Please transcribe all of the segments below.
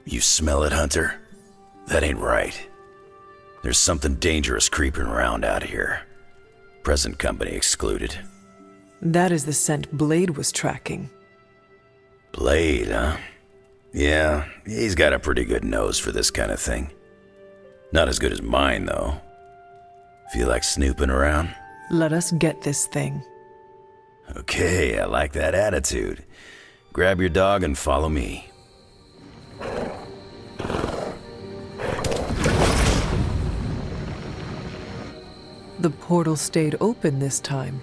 You smell it, Hunter? That ain't right. There's something dangerous creeping around out here. Present company excluded. That is the scent Blade was tracking. Blade, huh? Yeah, he's got a pretty good nose for this kind of thing. Not as good as mine, though. Feel like snooping around? Let us get this thing. Okay, I like that attitude. Grab your dog and follow me. The portal stayed open this time.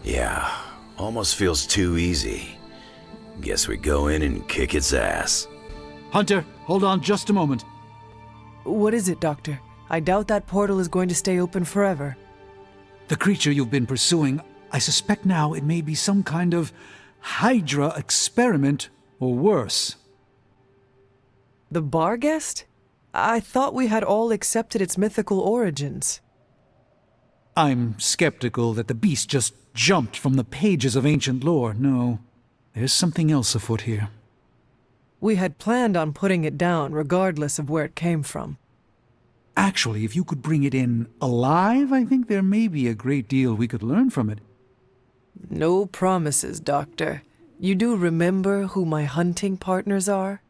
Yeah, almost feels too easy. Guess we go in and kick its ass. Hunter, hold on just a moment. What is it, Doctor? I doubt that portal is going to stay open forever. The creature you've been pursuing, I suspect now it may be some kind of Hydra experiment or worse. The Barghest? I thought we had all accepted its mythical origins. I'm skeptical that the beast just jumped from the pages of ancient lore. No, there's something else afoot here. We had planned on putting it down regardless of where it came from. Actually, if you could bring it in alive, I think there may be a great deal we could learn from it. No promises, Doctor. You do remember who my hunting partners are?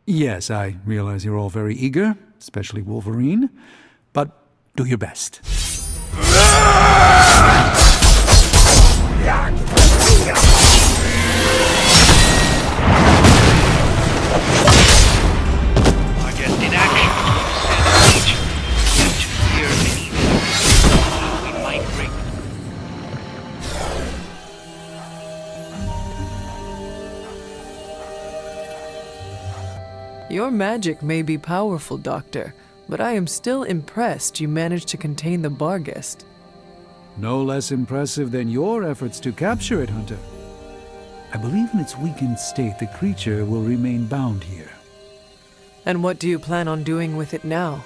Yes, I realize you're all very eager, especially Wolverine, but do your best. Barghest in action. Yet to fear any. We might break. Your magic may be powerful, Doctor, but I am still impressed you managed to contain the Barghest. No less impressive than your efforts to capture it, Hunter. I believe in its weakened state, the creature will remain bound here. And what do you plan on doing with it now?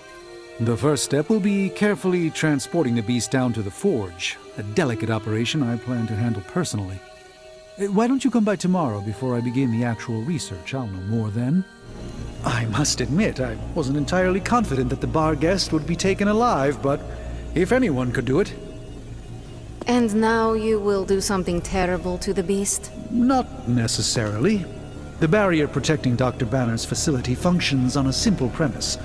The first step will be carefully transporting the beast down to the forge, a delicate operation I plan to handle personally. Why don't you come by tomorrow before I begin the actual research? I'll know more then. I must admit, I wasn't entirely confident that the Barghest would be taken alive, but if anyone could do it... And now you will do something terrible to the beast? Not necessarily. The barrier protecting Dr. Banner's facility functions on a simple premise.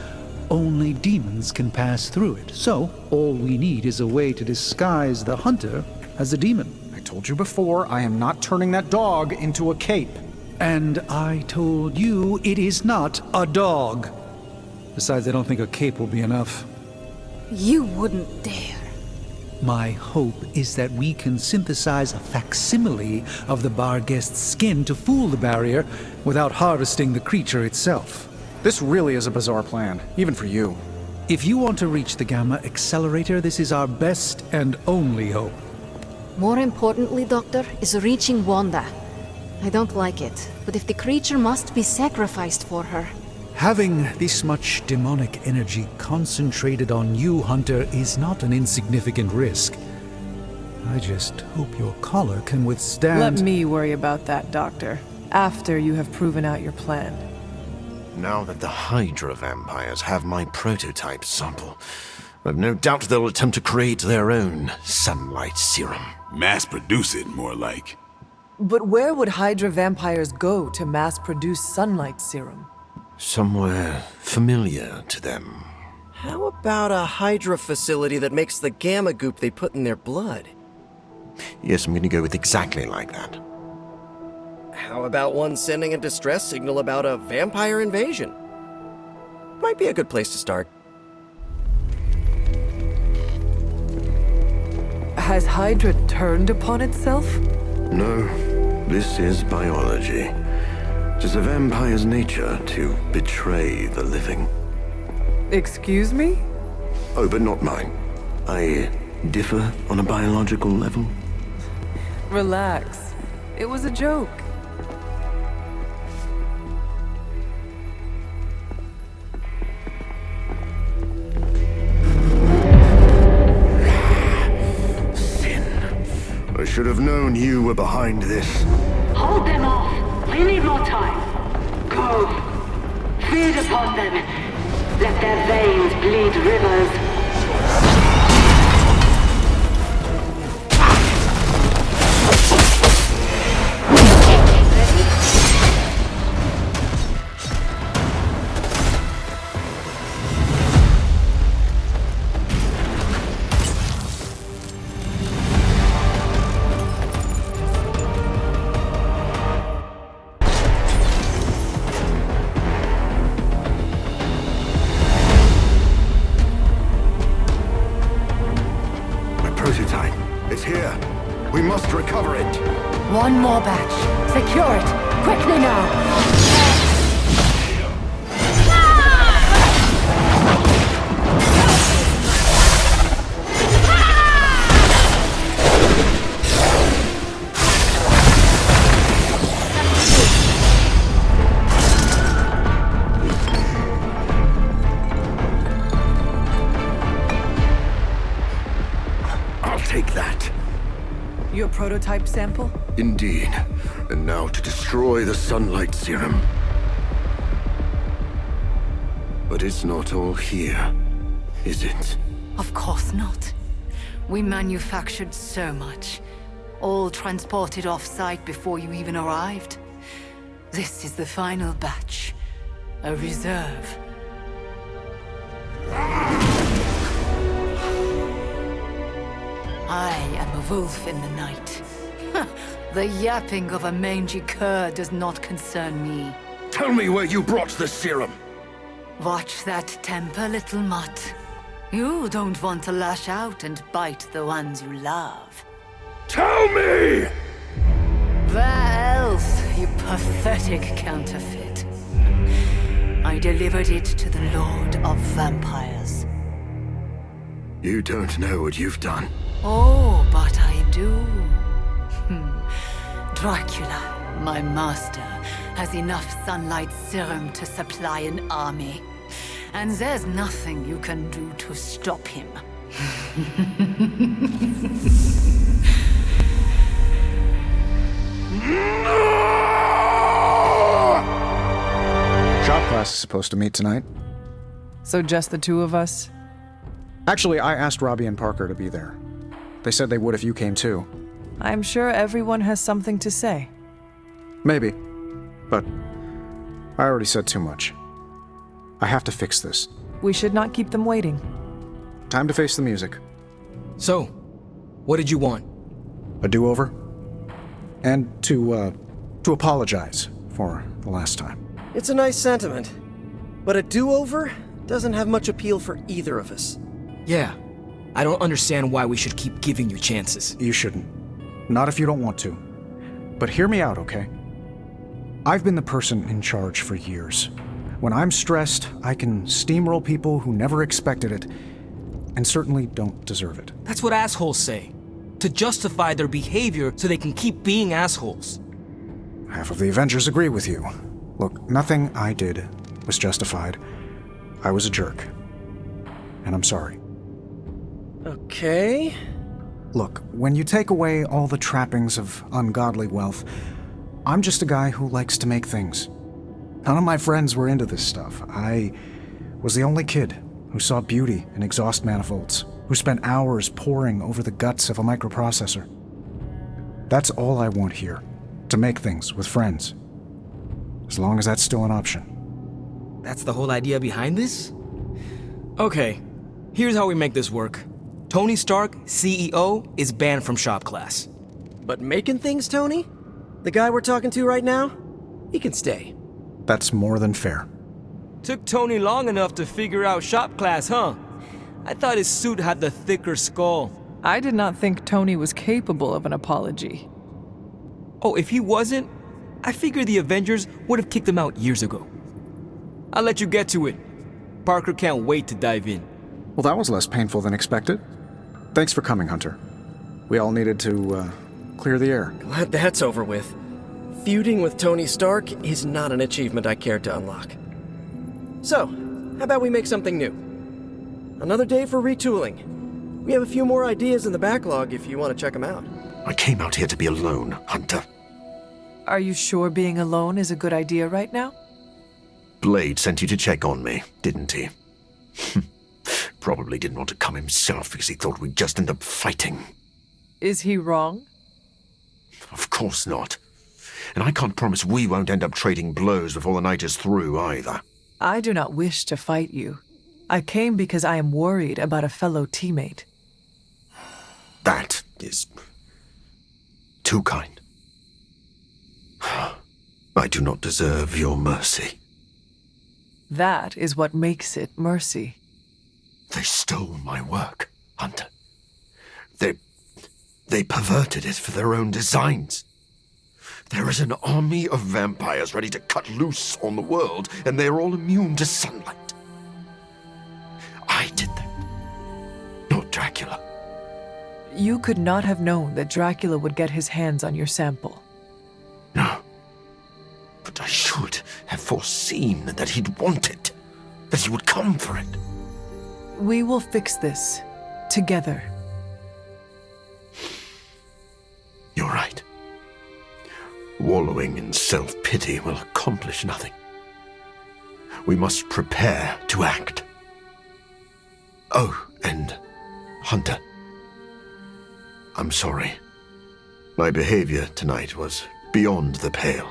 Only demons can pass through it, so all we need is a way to disguise the hunter as a demon. I told you before, I am not turning that dog into a cape. And I told you it is not a dog. Besides, I don't think a cape will be enough. You wouldn't dare. My hope is that we can synthesize a facsimile of the Barghest's skin to fool the barrier without harvesting the creature itself. This really is a bizarre plan, even for you. If you want to reach the Gamma Accelerator, this is our best and only hope. More importantly, Doctor, is reaching Wanda. I don't like it, but if the creature must be sacrificed for her... Having this much demonic energy concentrated on you, Hunter, is not an insignificant risk. I just hope your collar can withstand... Let me worry about that, Doctor, after you have proven out your plan. Now that the Hydra vampires have my prototype sample, I've no doubt they'll attempt to create their own sunlight serum. Mass produce it, more like. But where would Hydra vampires go to mass-produce sunlight serum? Somewhere familiar to them. How about a Hydra facility that makes the gamma goop they put in their blood? Yes, I'm going to go with exactly like that. How about one sending a distress signal about a vampire invasion? Might be a good place to start. Has Hydra turned upon itself? No, this is biology. It is a vampire's nature to betray the living. Excuse me? Oh, but not mine. I differ on a biological level. Relax. It was a joke. I should have known you were behind this. Hold them off. We need more time. Go. Spit upon them. Let their veins bleed rivers. One more batch. Secure it. Quickly now. I'll take that. Your prototype sample? Indeed. And now to destroy the sunlight serum. But it's not all here, is it? Of course not. We manufactured so much. All transported off-site before you even arrived. This is the final batch. A reserve. I am a wolf in the night. The yapping of a mangy cur does not concern me. Tell me where you brought the serum! Watch that temper, little mutt. You don't want to lash out and bite the ones you love. Tell me! Where else, you pathetic counterfeit? I delivered it to the Lord of Vampires. You don't know what you've done. Oh, but I do. Dracula, my master, has enough sunlight serum to supply an army. And there's nothing you can do to stop him. Shop class is supposed to meet tonight. So just the two of us? Actually, I asked Robbie and Parker to be there. They said they would if you came too. I'm sure everyone has something to say. Maybe. But I already said too much. I have to fix this. We should not keep them waiting. Time to face the music. So, what did you want? A do-over? And to apologize for the last time. It's a nice sentiment. But a do-over doesn't have much appeal for either of us. Yeah. I don't understand why we should keep giving you chances. You shouldn't. Not if you don't want to. But hear me out, okay? I've been the person in charge for years. When I'm stressed, I can steamroll people who never expected it, and certainly don't deserve it. That's what assholes say. To justify their behavior so they can keep being assholes. Half of the Avengers agree with you. Look, nothing I did was justified. I was a jerk. And I'm sorry. Okay. Look, when you take away all the trappings of ungodly wealth, I'm just a guy who likes to make things. None of my friends were into this stuff. I was the only kid who saw beauty in exhaust manifolds, who spent hours poring over the guts of a microprocessor. That's all I want here, to make things with friends. As long as that's still an option. That's the whole idea behind this? Okay, here's how we make this work. Tony Stark, CEO, is banned from shop class. But making things, Tony? The guy we're talking to right now? He can stay. That's more than fair. Took Tony long enough to figure out shop class, huh? I thought his suit had the thicker skull. I did not think Tony was capable of an apology. Oh, if he wasn't, I figured the Avengers would have kicked him out years ago. I'll let you get to it. Parker can't wait to dive in. Well, that was less painful than expected. Thanks for coming, Hunter. We all needed to, clear the air. Glad that's over with. Feuding with Tony Stark is not an achievement I care to unlock. So, how about we make something new? Another day for retooling. We have a few more ideas in the backlog if you want to check them out. I came out here to be alone, Hunter. Are you sure being alone is a good idea right now? Blade sent you to check on me, didn't he? Probably didn't want to come himself because he thought we'd just end up fighting. Is he wrong? Of course not. And I can't promise we won't end up trading blows before the night is through, either. I do not wish to fight you. I came because I am worried about a fellow teammate. That is too kind. I do not deserve your mercy. That is what makes it mercy. They stole my work, Hunter. They perverted it for their own designs. There is an army of vampires ready to cut loose on the world, and they're all immune to sunlight. I did that, not Dracula. You could not have known that Dracula would get his hands on your sample. No. But I should have foreseen that he'd want it, that he would come for it. We will fix this, together. You're right. Wallowing in self-pity will accomplish nothing. We must prepare to act. Oh, and Hunter, I'm sorry. My behavior tonight was beyond the pale.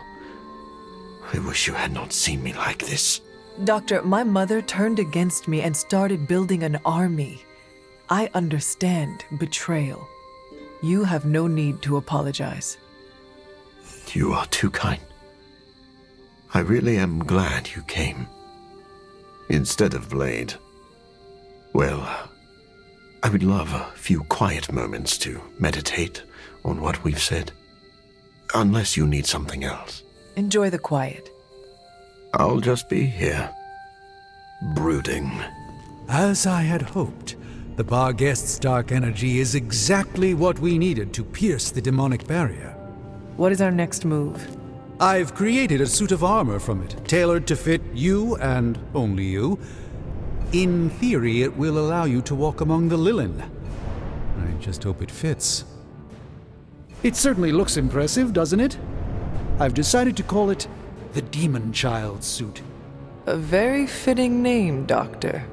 I wish you had not seen me like this. Doctor, my mother turned against me and started building an army. I understand betrayal. You have no need to apologize. You are too kind. I really am glad you came. Instead of Blade. Well, I would love a few quiet moments to meditate on what we've said. Unless you need something else. Enjoy the quiet. I'll just be here, brooding. As I had hoped, the bar guest's dark energy is exactly what we needed to pierce the demonic barrier. What is our next move? I've created a suit of armor from it, tailored to fit you and only you. In theory, it will allow you to walk among the Lilin. I just hope it fits. It certainly looks impressive, doesn't it? I've decided to call it the Demon Child suit. A very fitting name, Doctor.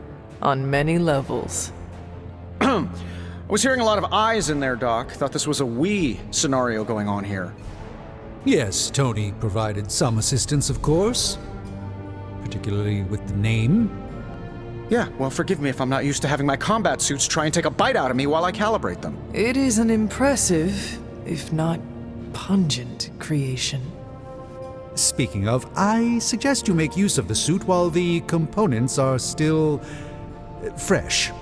On many levels. I was hearing a lot of I's in there, Doc. Thought this was a we scenario going on here. Yes, Tony provided some assistance, of course. Particularly with the name. Yeah, well, forgive me if I'm not used to having my combat suits try and take a bite out of me while I calibrate them. It is an impressive, if not pungent, creation. Speaking of, I suggest you make use of the suit while the components are still fresh.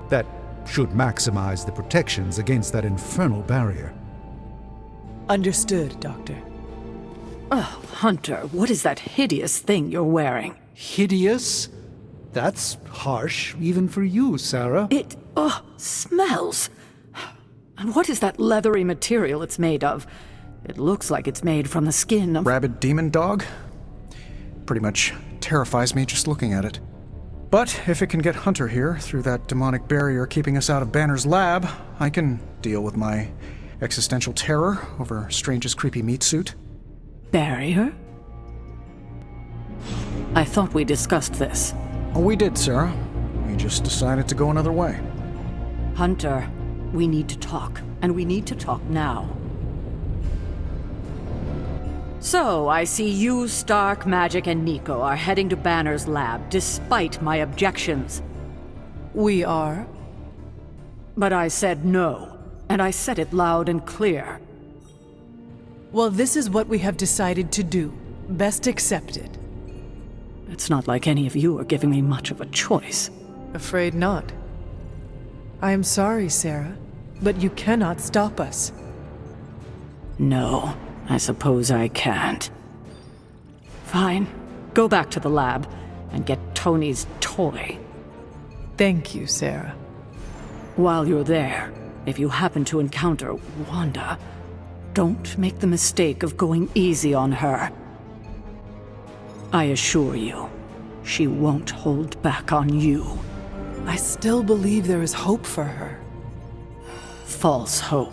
That should maximize the protections against that infernal barrier. Understood, Doctor. Oh, Hunter, what is that hideous thing you're wearing? Hideous? That's harsh, even for you, Sarah. It, smells. And what is that leathery material it's made of? It looks like it's made from the skin of... Rabid demon dog? Pretty much terrifies me just looking at it. But if it can get Hunter here through that demonic barrier keeping us out of Banner's lab, I can deal with my existential terror over Strange's creepy meat suit. Barrier? I thought we discussed this. Oh, we did, Sarah. We just decided to go another way. Hunter, we need to talk, and we need to talk now. So, I see you, Stark, Magic, and Nico are heading to Banner's lab, despite my objections. We are? But I said no, and I said it loud and clear. Well, this is what we have decided to do. Best accept it. It's not like any of you are giving me much of a choice. Afraid not. I am sorry, Sarah, but you cannot stop us. No, I suppose I can't. Fine. Go back to the lab and get Tony's toy. Thank you, Sarah. While you're there, if you happen to encounter Wanda, don't make the mistake of going easy on her. I assure you, she won't hold back on you. I still believe there is hope for her. False hope.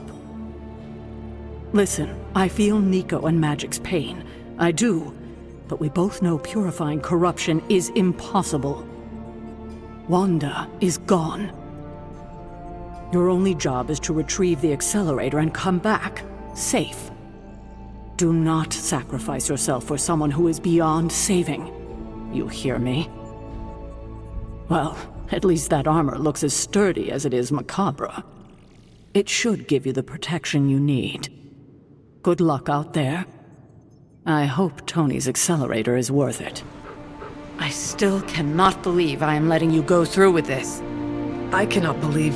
Listen, I feel Nico and Magic's pain. I do. but we both know purifying corruption is impossible. Wanda is gone. Your only job is to retrieve the accelerator and come back, safe. Do not sacrifice yourself for someone who is beyond saving. You hear me? Well, at least that armor looks as sturdy as it is macabre. It should give you the protection you need. Good luck out there. I hope Tony's accelerator is worth it. I still cannot believe I am letting you go through with this. I cannot believe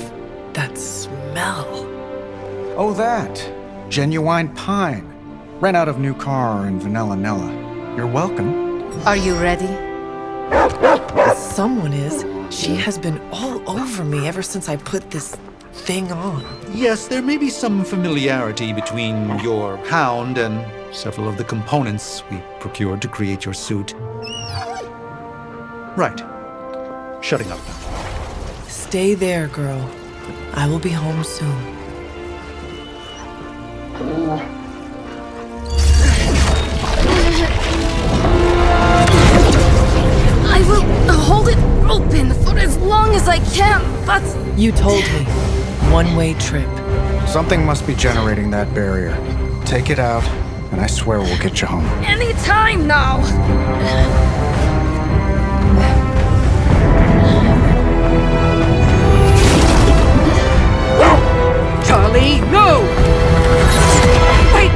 that smell. Oh, that. Genuine pine. Ran out of new car in Vanilla Nella. You're welcome. Are you ready? Someone is. She has been all over me ever since I put this thing on. Yes, there may be some familiarity between your hound and several of the components we procured to create your suit. Right. Shutting up now. Stay there, girl. I will be home soon. I will hold it open for as long as I can, but... You told me. One-way trip. Something must be generating that barrier. Take it out, and I swear we'll get you home. Any time now! Charlie, no! Wait!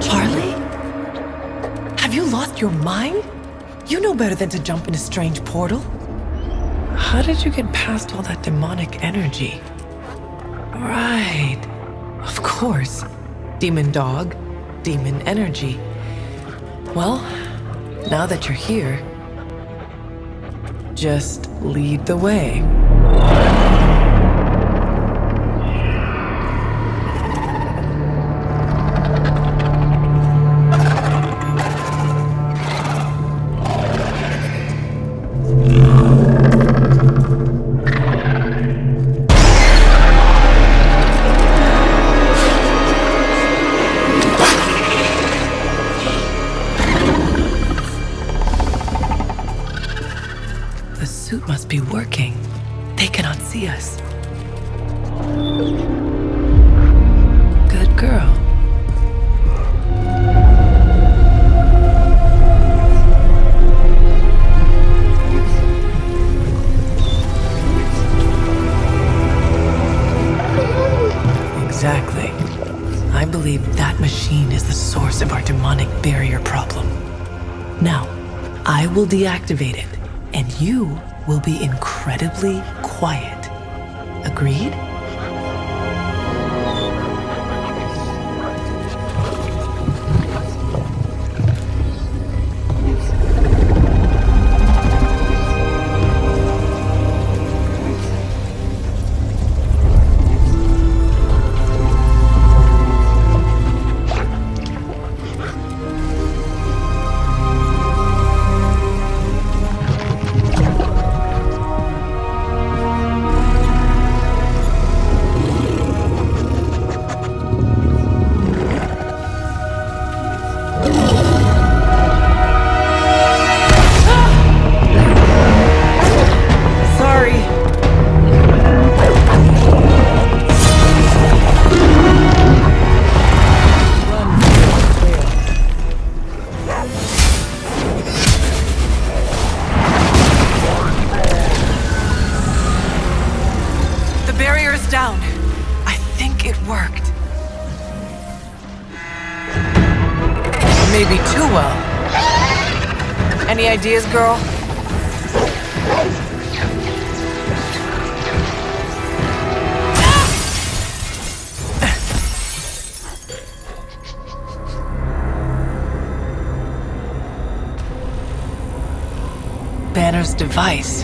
Charlie? Have you lost your mind? You know better than to jump in a strange portal. How did you get past all that demonic energy? Right. Of course. Demon dog, demon energy. Well, now that you're here, just lead the way. Be working. They cannot see us. Good girl. Exactly. I believe that machine is the source of our demonic barrier problem. Now, I will deactivate it, and you will be incredibly quiet. Agreed? Down. I think it worked. Maybe too well. Any ideas, girl? Banner's device,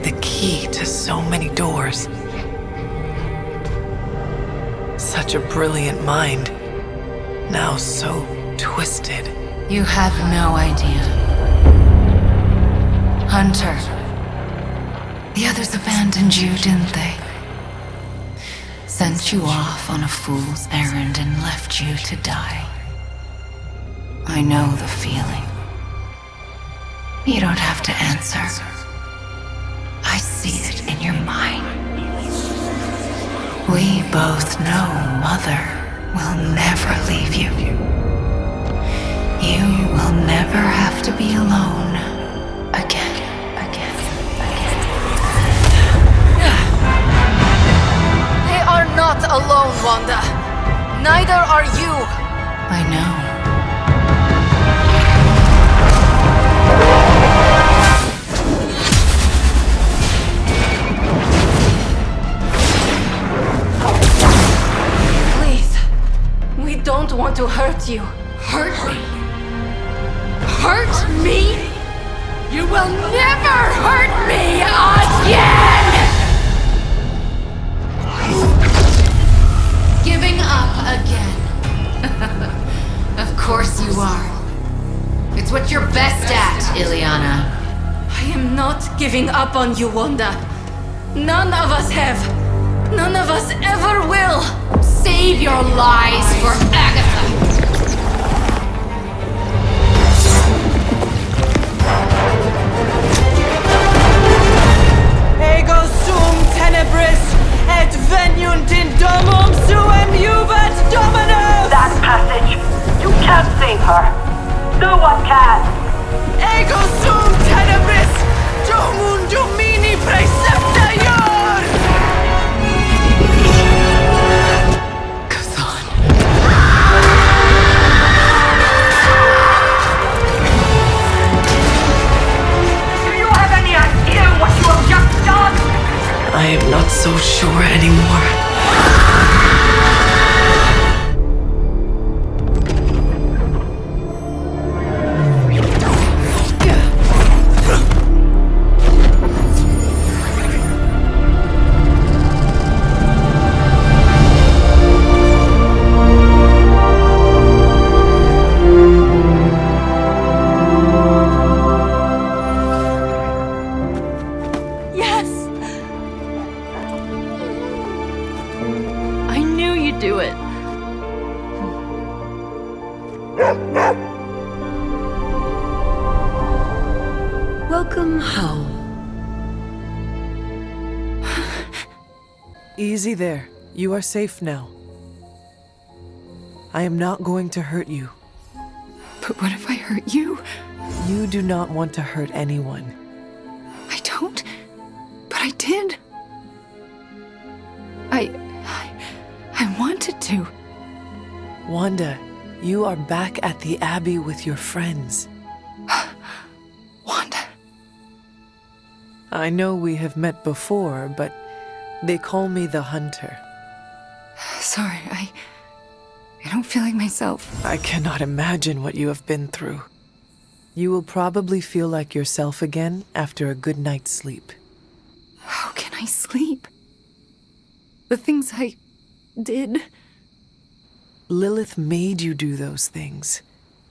the key to so many doors. Such a brilliant mind, now so twisted. You have no idea. Hunter, The others abandoned you, didn't they? Sent you off on a fool's errand and left you to die. I know the feeling. You don't have to answer. I see it in your mind. We both know Mother will never leave you. You will never have to be alone again. They are not alone, Wanda. Neither are you. I know. We don't want to hurt you. Hurt me? Hurt me? You will never hurt me again! Giving up again. Of course you are. It's what you're best at, Ileana. I am not giving up on you, Wanda. None of us have. None of us ever will. Save your lies for Agatha. Ego sum tenebris et veniunt in domum suem juvat dominus! That passage! You can't save her! No one can! Ego sum tenebris domum domini praecepta ior! I am not so sure anymore. Welcome home. Easy there. You are safe now. I am not going to hurt you. But what if I hurt you? You do not want to hurt anyone. I don't. But I did. I wanted to. Wanda, you are back at the Abbey with your friends. Wanda. I know we have met before, but they call me the Hunter. Sorry, I don't feel like myself. I cannot imagine what you have been through. You will probably feel like yourself again after a good night's sleep. How can I sleep? The things I did. Lilith made you do those things.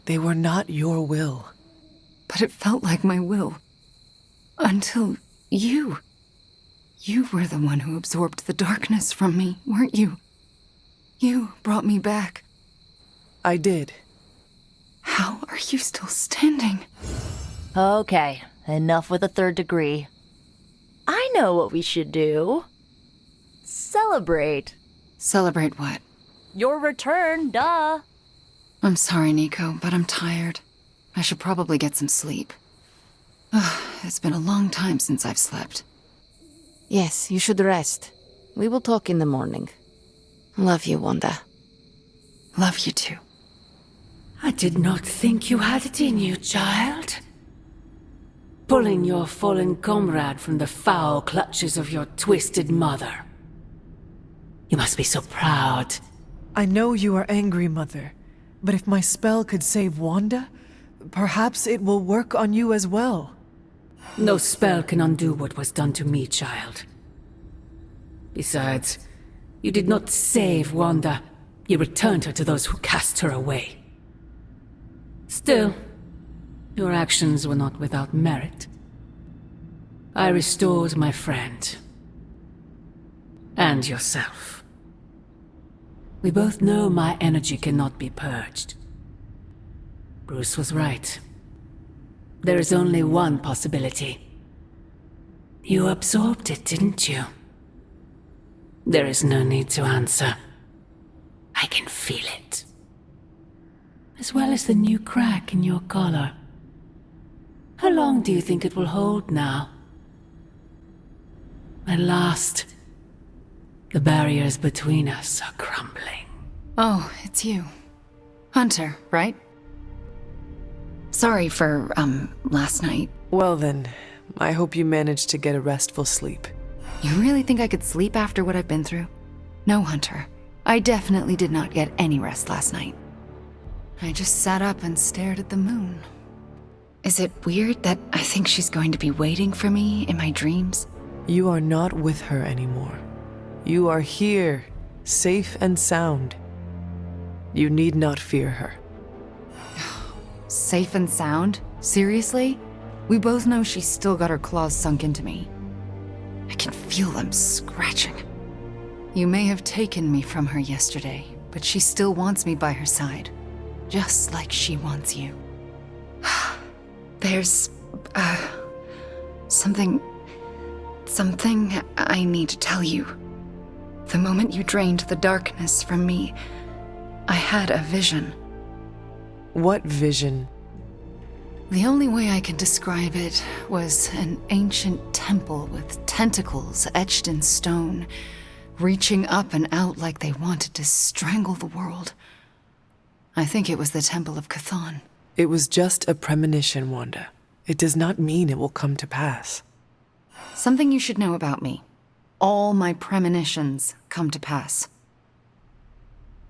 They were not your will. But it felt like my will. Until you. You were the one who absorbed the darkness from me, weren't you? You brought me back. I did. How are you still standing? Okay, enough with the third degree. I know what we should do. Celebrate. Celebrate what? Your return, duh. I'm sorry, Nico, but I'm tired. I should probably get some sleep. It's been a long time since I've slept. Yes, you should rest. We will talk in the morning. Love you, Wanda. Love you too. I did not think you had it in you, child. Pulling your fallen comrade from the foul clutches of your twisted mother. You must be so proud. I know you are angry, Mother, but if my spell could save Wanda, perhaps it will work on you as well. No spell can undo what was done to me, child. Besides, you did not save Wanda. You returned her to those who cast her away. Still, your actions were not without merit. I restored my friend. And yourself. We both know my energy cannot be purged. Bruce was right. There is only one possibility. You absorbed it, didn't you? There is no need to answer. I can feel it. As well as the new crack in your collar. How long do you think it will hold now? At last, the barriers between us are crumbling. Oh, it's you. Hunter, right? Sorry for, last night. Well then, I hope you managed to get a restful sleep. You really think I could sleep after what I've been through? No, Hunter. I definitely did not get any rest last night. I just sat up and stared at the moon. Is it weird that I think she's going to be waiting for me in my dreams? You are not with her anymore. You are here, safe and sound. You need not fear her. Safe and sound? Seriously? We both know she's still got her claws sunk into me. I can feel them scratching. You may have taken me from her yesterday, but she still wants me by her side. Just like she wants you. There's, something I need to tell you. The moment you drained the darkness from me, I had a vision. What vision? The only way I can describe it was an ancient temple with tentacles etched in stone, reaching up and out like they wanted to strangle the world. I think it was the Temple of Chthon. It was just a premonition, Wanda. It does not mean it will come to pass. Something you should know about me. All my premonitions come to pass.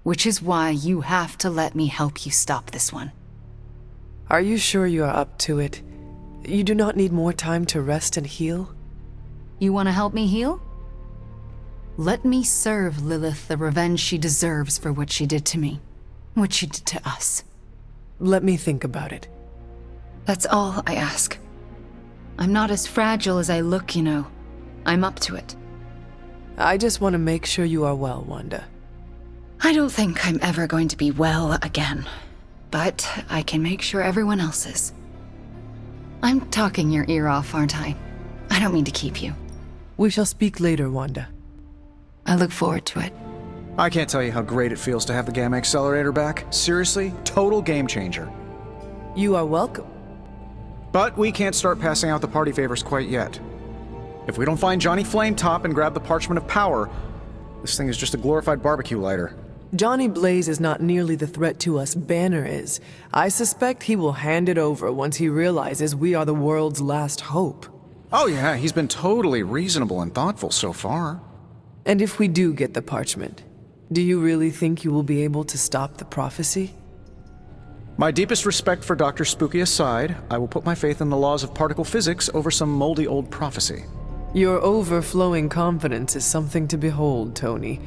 Which is why you have to let me help you stop this one. Are you sure you are up to it? You do not need more time to rest and heal? You want to help me heal? Let me serve Lilith the revenge she deserves for what she did to me. What she did to us. Let me think about it. That's all I ask. I'm not as fragile as I look, you know. I'm up to it. I just want to make sure you are well, Wanda. I don't think I'm ever going to be well again. But I can make sure everyone else is. I'm talking your ear off, aren't I? I don't mean to keep you. We shall speak later, Wanda. I look forward to it. I can't tell you how great it feels to have the Gamma Accelerator back. Seriously, total game changer. You are welcome. But we can't start passing out the party favors quite yet. If we don't find Johnny Flametop and grab the Parchment of Power, this thing is just a glorified barbecue lighter. Johnny Blaze is not nearly the threat to us Banner is. I suspect he will hand it over once he realizes we are the world's last hope. Oh yeah, he's been totally reasonable and thoughtful so far. And if we do get the parchment, do you really think you will be able to stop the prophecy? My deepest respect for Dr. Spooky aside, I will put my faith in the laws of particle physics over some moldy old prophecy. Your overflowing confidence is something to behold, Tony.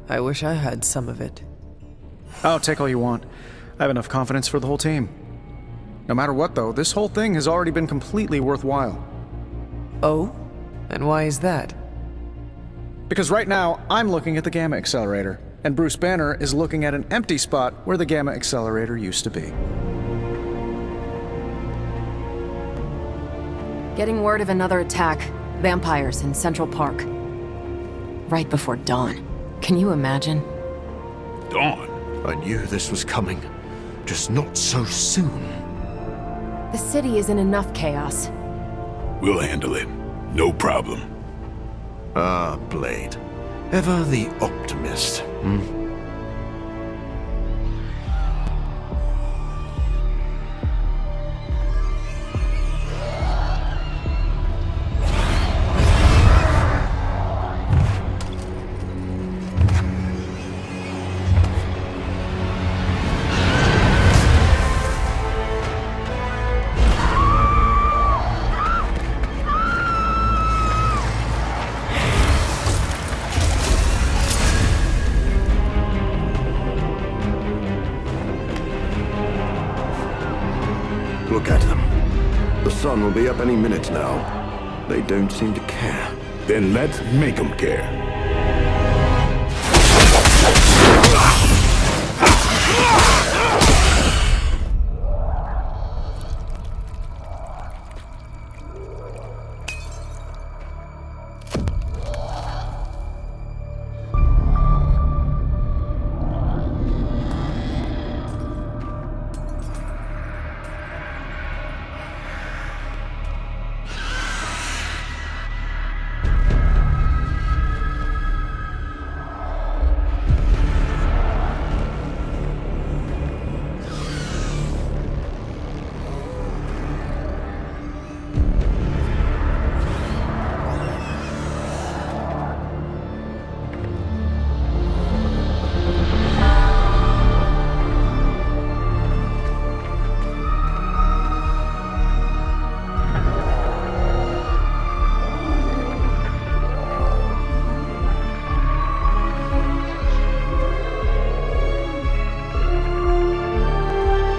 I wish I had some of it. Oh, take all you want. I have enough confidence for the whole team. No matter what, though, this whole thing has already been completely worthwhile. Oh? And why is that? Because right now, I'm looking at the Gamma Accelerator, and Bruce Banner is looking at an empty spot where the Gamma Accelerator used to be. Getting word of another attack. Vampires in Central Park. Right before dawn. Can you imagine? Dawn? I knew this was coming. Just not so soon. The city is in enough chaos. We'll handle it. No problem. Ah, Blade. Ever the optimist, hmm? Look at them. The sun will be up any minute now. They don't seem to care. Then let's make them care.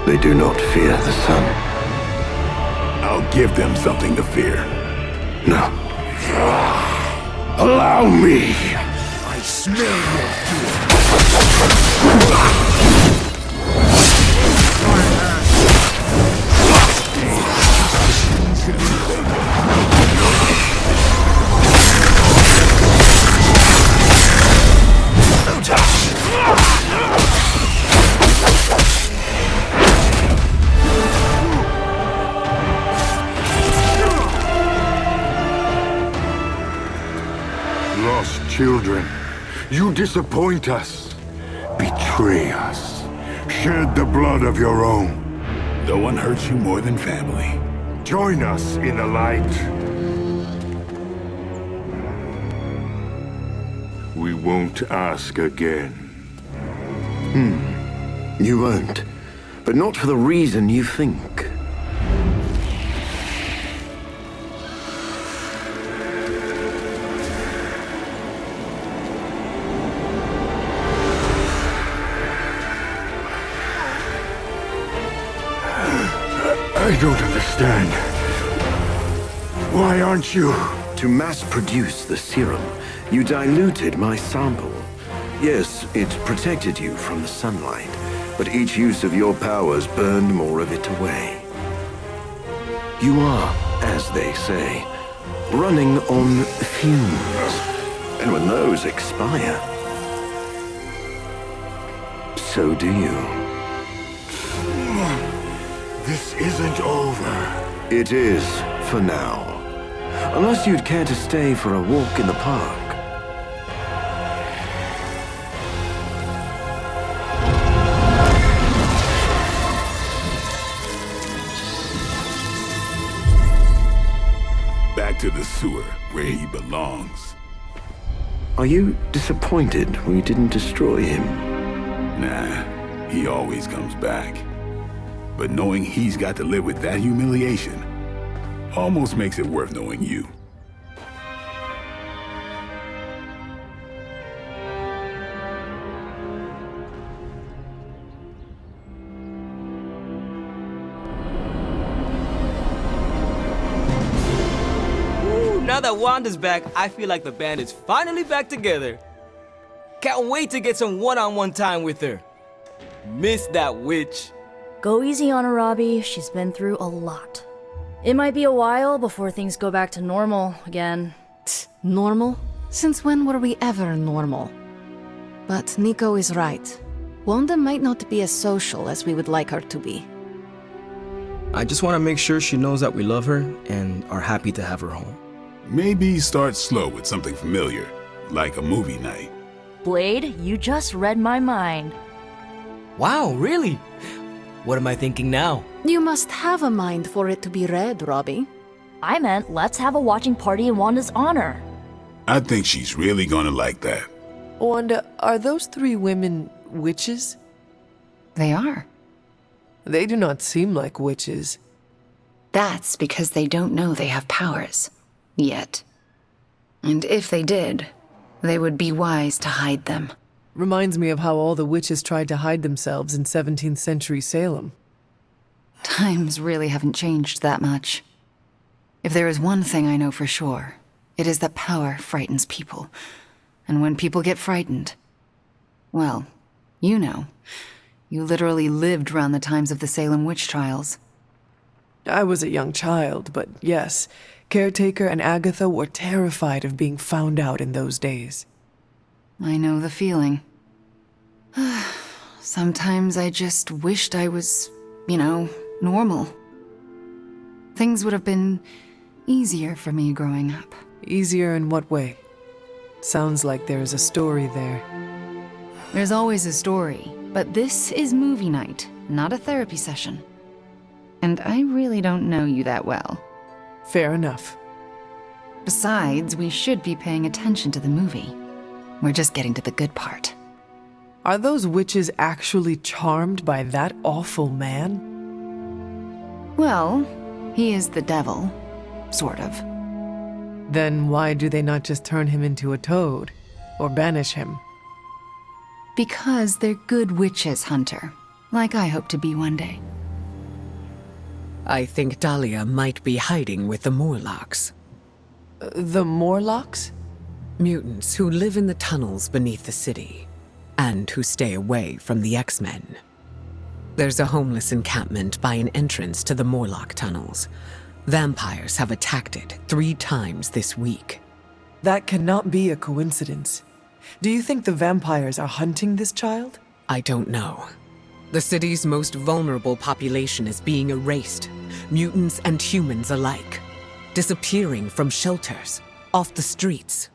They do not fear the sun. I'll give them something to fear. No. Allow me! I smell your fear. Lost children, you disappoint us, betray us, shed the blood of your own. No one hurts you more than family. Join us in the light. We won't ask again. You won't, but not for the reason you think. I don't understand. Why aren't you? To mass produce the serum, you diluted my sample. Yes, it protected you from the sunlight, but each use of your powers burned more of it away. You are, as they say, running on fumes. And when those expire, so do you. This isn't over. It is, for now. Unless you'd care to stay for a walk in the park. Back to the sewer, where he belongs. Are you disappointed we didn't destroy him? Nah, he always comes back. But knowing he's got to live with that humiliation almost makes it worth knowing you. Ooh, now that Wanda's back, I feel like the band is finally back together. Can't wait to get some one-on-one time with her. Miss that witch. Go easy on her, Robbie. She's been through a lot. It might be a while before things go back to normal again. Normal? Since when were we ever normal? But Nico is right. Wanda might not be as social as we would like her to be. I just want to make sure she knows that we love her and are happy to have her home. Maybe start slow with something familiar, like a movie night. Blade, you just read my mind. Wow, really? What am I thinking now? You must have a mind for it to be read, Robbie. I meant let's have a watching party in Wanda's honor. I think she's really gonna like that. Wanda, are those three women witches? They are. They do not seem like witches. That's because they don't know they have powers. Yet. And if they did, they would be wise to hide them. Reminds me of how all the witches tried to hide themselves in 17th century Salem. Times really haven't changed that much. If there is one thing I know for sure, it is that power frightens people. And when people get frightened, well, you know, you literally lived around the times of the Salem witch trials. I was a young child, but yes, Caretaker and Agatha were terrified of being found out in those days. I know the feeling. Sometimes I just wished I was, normal. Things would have been easier for me growing up. Easier in what way? Sounds like there's a story there. There's always a story, but this is movie night, not a therapy session. And I really don't know you that well. Fair enough. Besides, we should be paying attention to the movie. We're just getting to the good part. Are those witches actually charmed by that awful man? Well, he is the devil, sort of. Then why do they not just turn him into a toad, or banish him? Because they're good witches, Hunter. Like I hope to be one day. I think Dahlia might be hiding with the Morlocks. The Morlocks? Mutants who live in the tunnels beneath the city, and who stay away from the X-Men. There's a homeless encampment by an entrance to the Morlock tunnels. Vampires have attacked it 3 times this week. That cannot be a coincidence. Do you think the vampires are hunting this child? I don't know. The city's most vulnerable population is being erased, mutants and humans alike, disappearing from shelters, off the streets.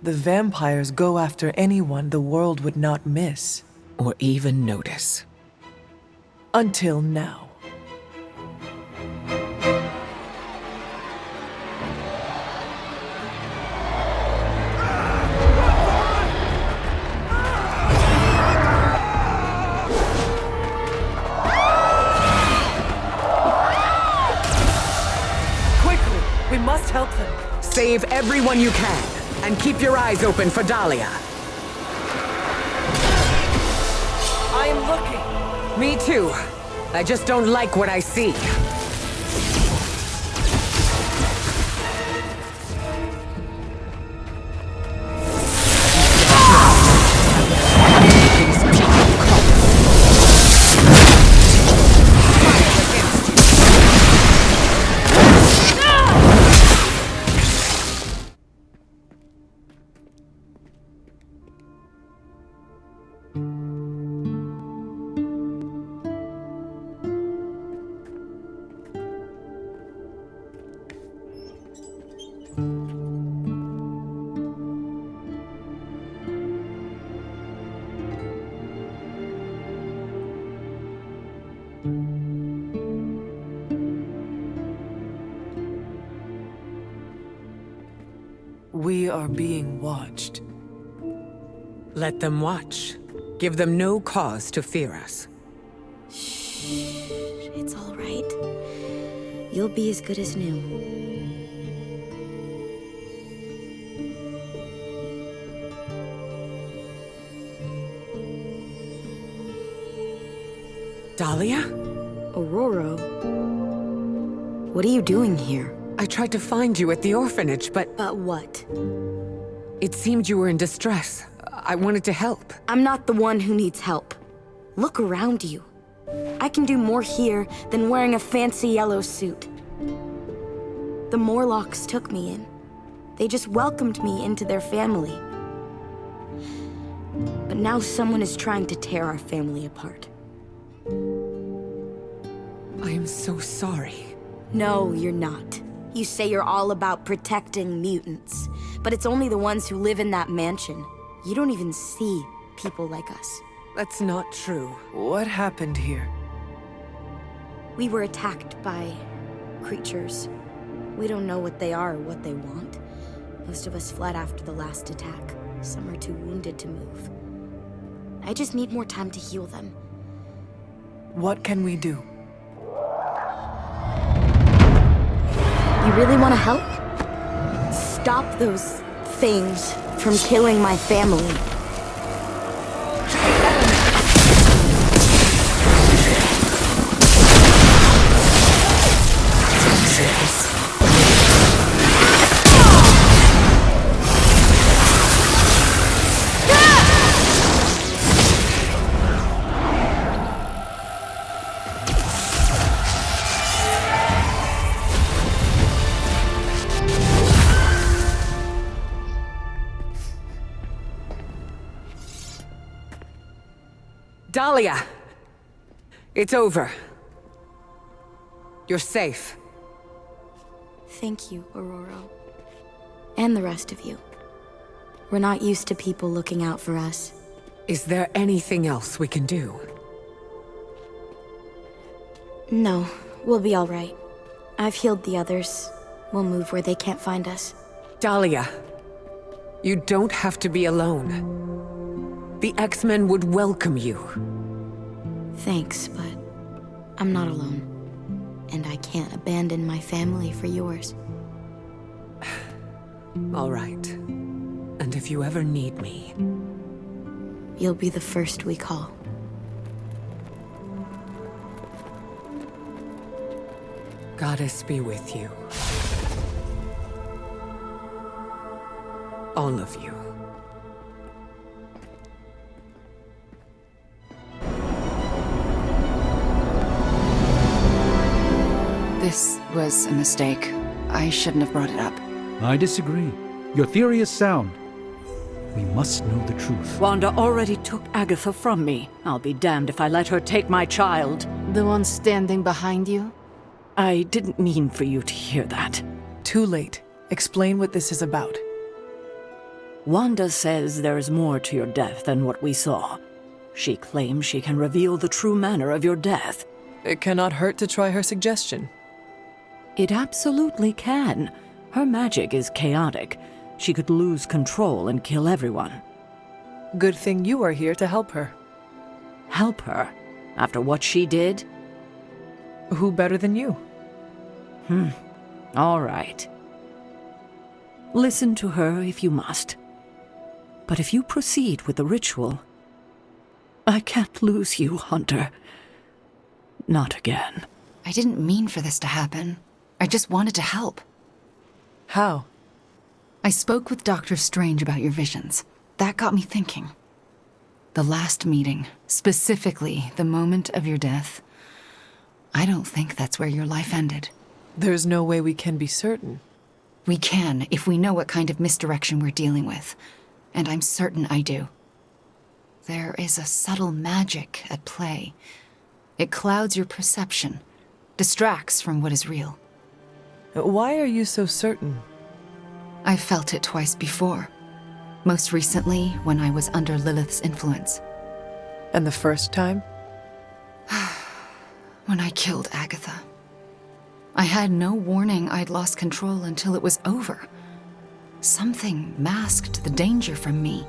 The vampires go after anyone the world would not miss. Or even notice. Until now. We must help them. Save everyone you can, and keep your eyes open for Dahlia. I am looking. Me too. I just don't like what I see. We are being watched. Let them watch. Give them no cause to fear us. Shh, it's all right. You'll be as good as new. Dahlia? Aurora? What are you doing here? I tried to find you at the orphanage, but... But what? It seemed you were in distress. I wanted to help. I'm not the one who needs help. Look around you. I can do more here than wearing a fancy yellow suit. The Morlocks took me in. They just welcomed me into their family. But now someone is trying to tear our family apart. I am so sorry. No, you're not. You say you're all about protecting mutants, but it's only the ones who live in that mansion. You don't even see people like us. That's not true. What happened here? We were attacked by creatures. We don't know what they are or what they want. Most of us fled after the last attack. Some are too wounded to move. I just need more time to heal them. What can we do? You really want to help? Stop those things from killing my family. Dahlia! It's over. You're safe. Thank you, Aurora. And the rest of you. We're not used to people looking out for us. Is there anything else we can do? No, we'll be all right. I've healed the others. We'll move where they can't find us. Dahlia, you don't have to be alone. The X-Men would welcome you. Thanks, but I'm not alone. And I can't abandon my family for yours. All right. And if you ever need me... You'll be the first we call. Goddess be with you. All of you. This was a mistake. I shouldn't have brought it up. I disagree. Your theory is sound. We must know the truth. Wanda already took Agatha from me. I'll be damned if I let her take my child. The one standing behind you? I didn't mean for you to hear that. Too late. Explain what this is about. Wanda says there's more to your death than what we saw. She claims she can reveal the true manner of your death. It cannot hurt to try her suggestion. It absolutely can. Her magic is chaotic. She could lose control and kill everyone. Good thing you are here to help her. Help her? After what she did? Who better than you? All right. Listen to her if you must. But if you proceed with the ritual, I can't lose you, Hunter. Not again. I didn't mean for this to happen. I just wanted to help. How? I spoke with Doctor Strendge about your visions. That got me thinking. The last meeting, specifically the moment of your death, I don't think that's where your life ended. There's no way we can be certain. We can, if we know what kind of misdirection we're dealing with. And I'm certain I do. There is a subtle magic at play. It clouds your perception, distracts from what is real. Why are you so certain? I've felt it twice before. Most recently, when I was under Lilith's influence. And the first time? When I killed Agatha. I had no warning I'd lost control until it was over. Something masked the danger from me,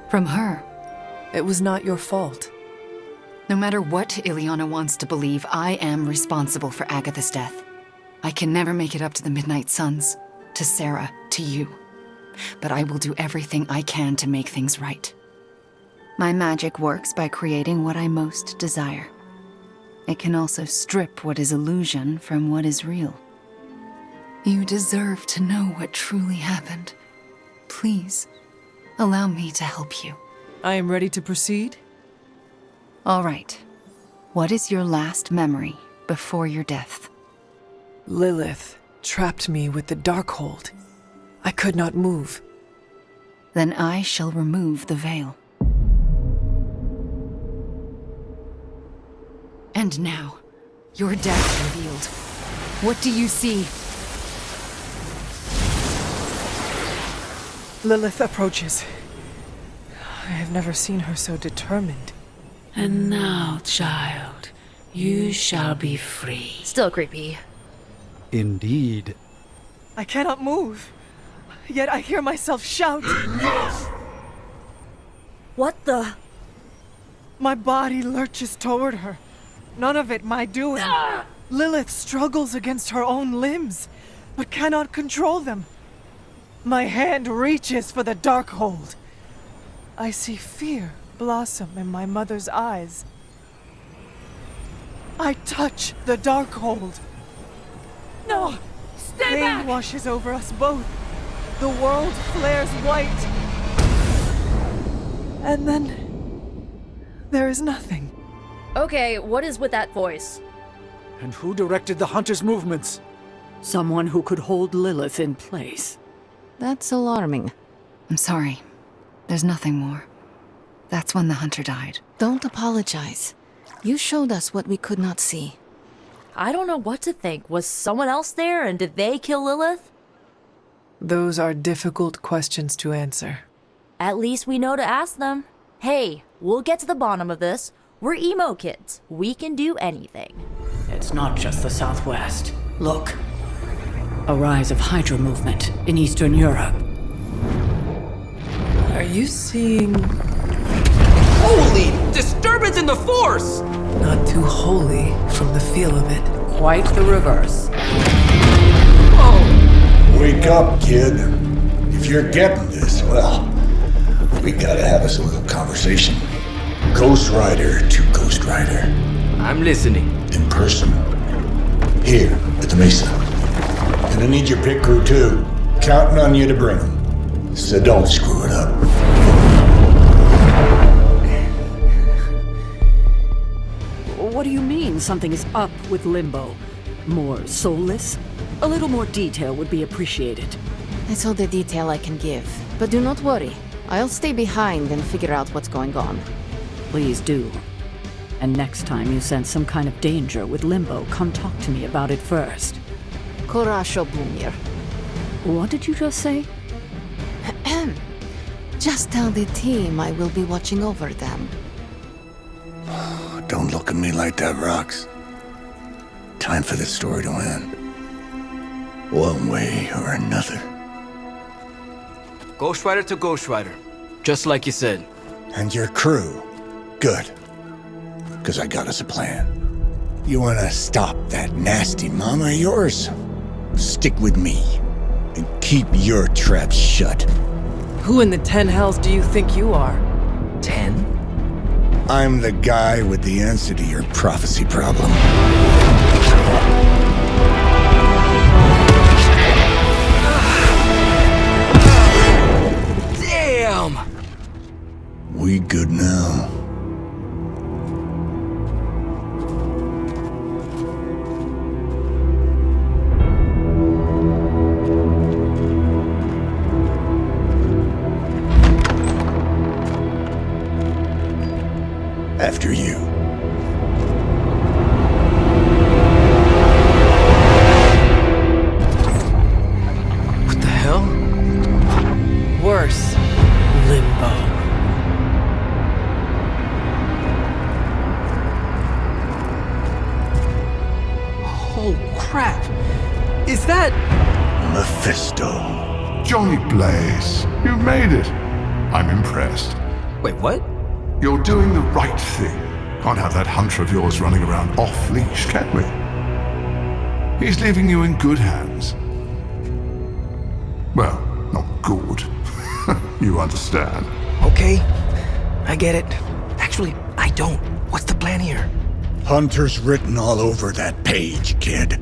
from her. It was not your fault. No matter what Ileana wants to believe, I am responsible for Agatha's death. I can never make it up to the Midnight Suns, to Sarah, to you. But I will do everything I can to make things right. My magic works by creating what I most desire. It can also strip what is illusion from what is real. You deserve to know what truly happened. Please, allow me to help you. I am ready to proceed. All right. What is your last memory before your death? Lilith trapped me with the Darkhold. I could not move. Then I shall remove the veil. And now, your death revealed. What do you see? Lilith approaches. I have never seen her so determined. And now, child, you shall be free. Still creepy. Indeed. I cannot move. Yet I hear myself shout. What the? My body lurches toward her. None of it my doing. Lilith struggles against her own limbs, but cannot control them. My hand reaches for the Darkhold. I see fear blossom in my mother's eyes. I touch the Darkhold. No! Stay Pain back! washes over us both. The world flares white. And then there is nothing. Okay, what is with that voice? And who directed the Hunter's movements? Someone who could hold Lilith in place. That's alarming. I'm sorry. There's nothing more. That's when the hunter died. Don't apologize. You showed us what we could not see. I don't know what to think. Was someone else there, and did they kill Lilith? Those are difficult questions to answer. At least we know to ask them. Hey, we'll get to the bottom of this. We're emo kids. We can do anything. It's not just the Southwest. Look. A rise of Hydra movement in Eastern Europe. Are you seeing... Holy disturbance in the Force! Not too holy from the feel of it. Quite the reverse. Wake up, kid. If you're getting this, well, we gotta have us a little conversation. Ghost Rider to Ghost Rider. I'm listening. In person. Here, at the Mesa. And I need your pit crew too. Counting on you to bring them. So don't screw it up. What do you mean something is up with Limbo? More soulless? A little more detail would be appreciated. It's all the detail I can give. But do not worry. I'll stay behind and figure out what's going on. Please do. And next time you sense some kind of danger with Limbo, come talk to me about it first. Korasho Bumir. What did you just say? Just tell the team I will be watching over them. Don't look at me like that, Rox. Time for this story to end. One way or another. Ghost Rider to Ghost Rider. Just like you said. And your crew. Good. Because I got us a plan. You want to stop that nasty mama of yours? Stick with me. And keep your traps shut. Who in the 10 hells do you think you are? 10? I'm the guy with the answer to your prophecy problem. Damn! We good now? After you. What the hell? Worse. Limbo. Oh crap! Is that... Mephisto. Johnny Blaze, you made it. I'm impressed. Wait, what? You're doing the right thing. Can't have that hunter of yours running around off-leash, can we? He's leaving you in good hands. Well, not good. You understand. Okay, I get it. Actually, I don't. What's the plan here? Hunter's written all over that page, kid.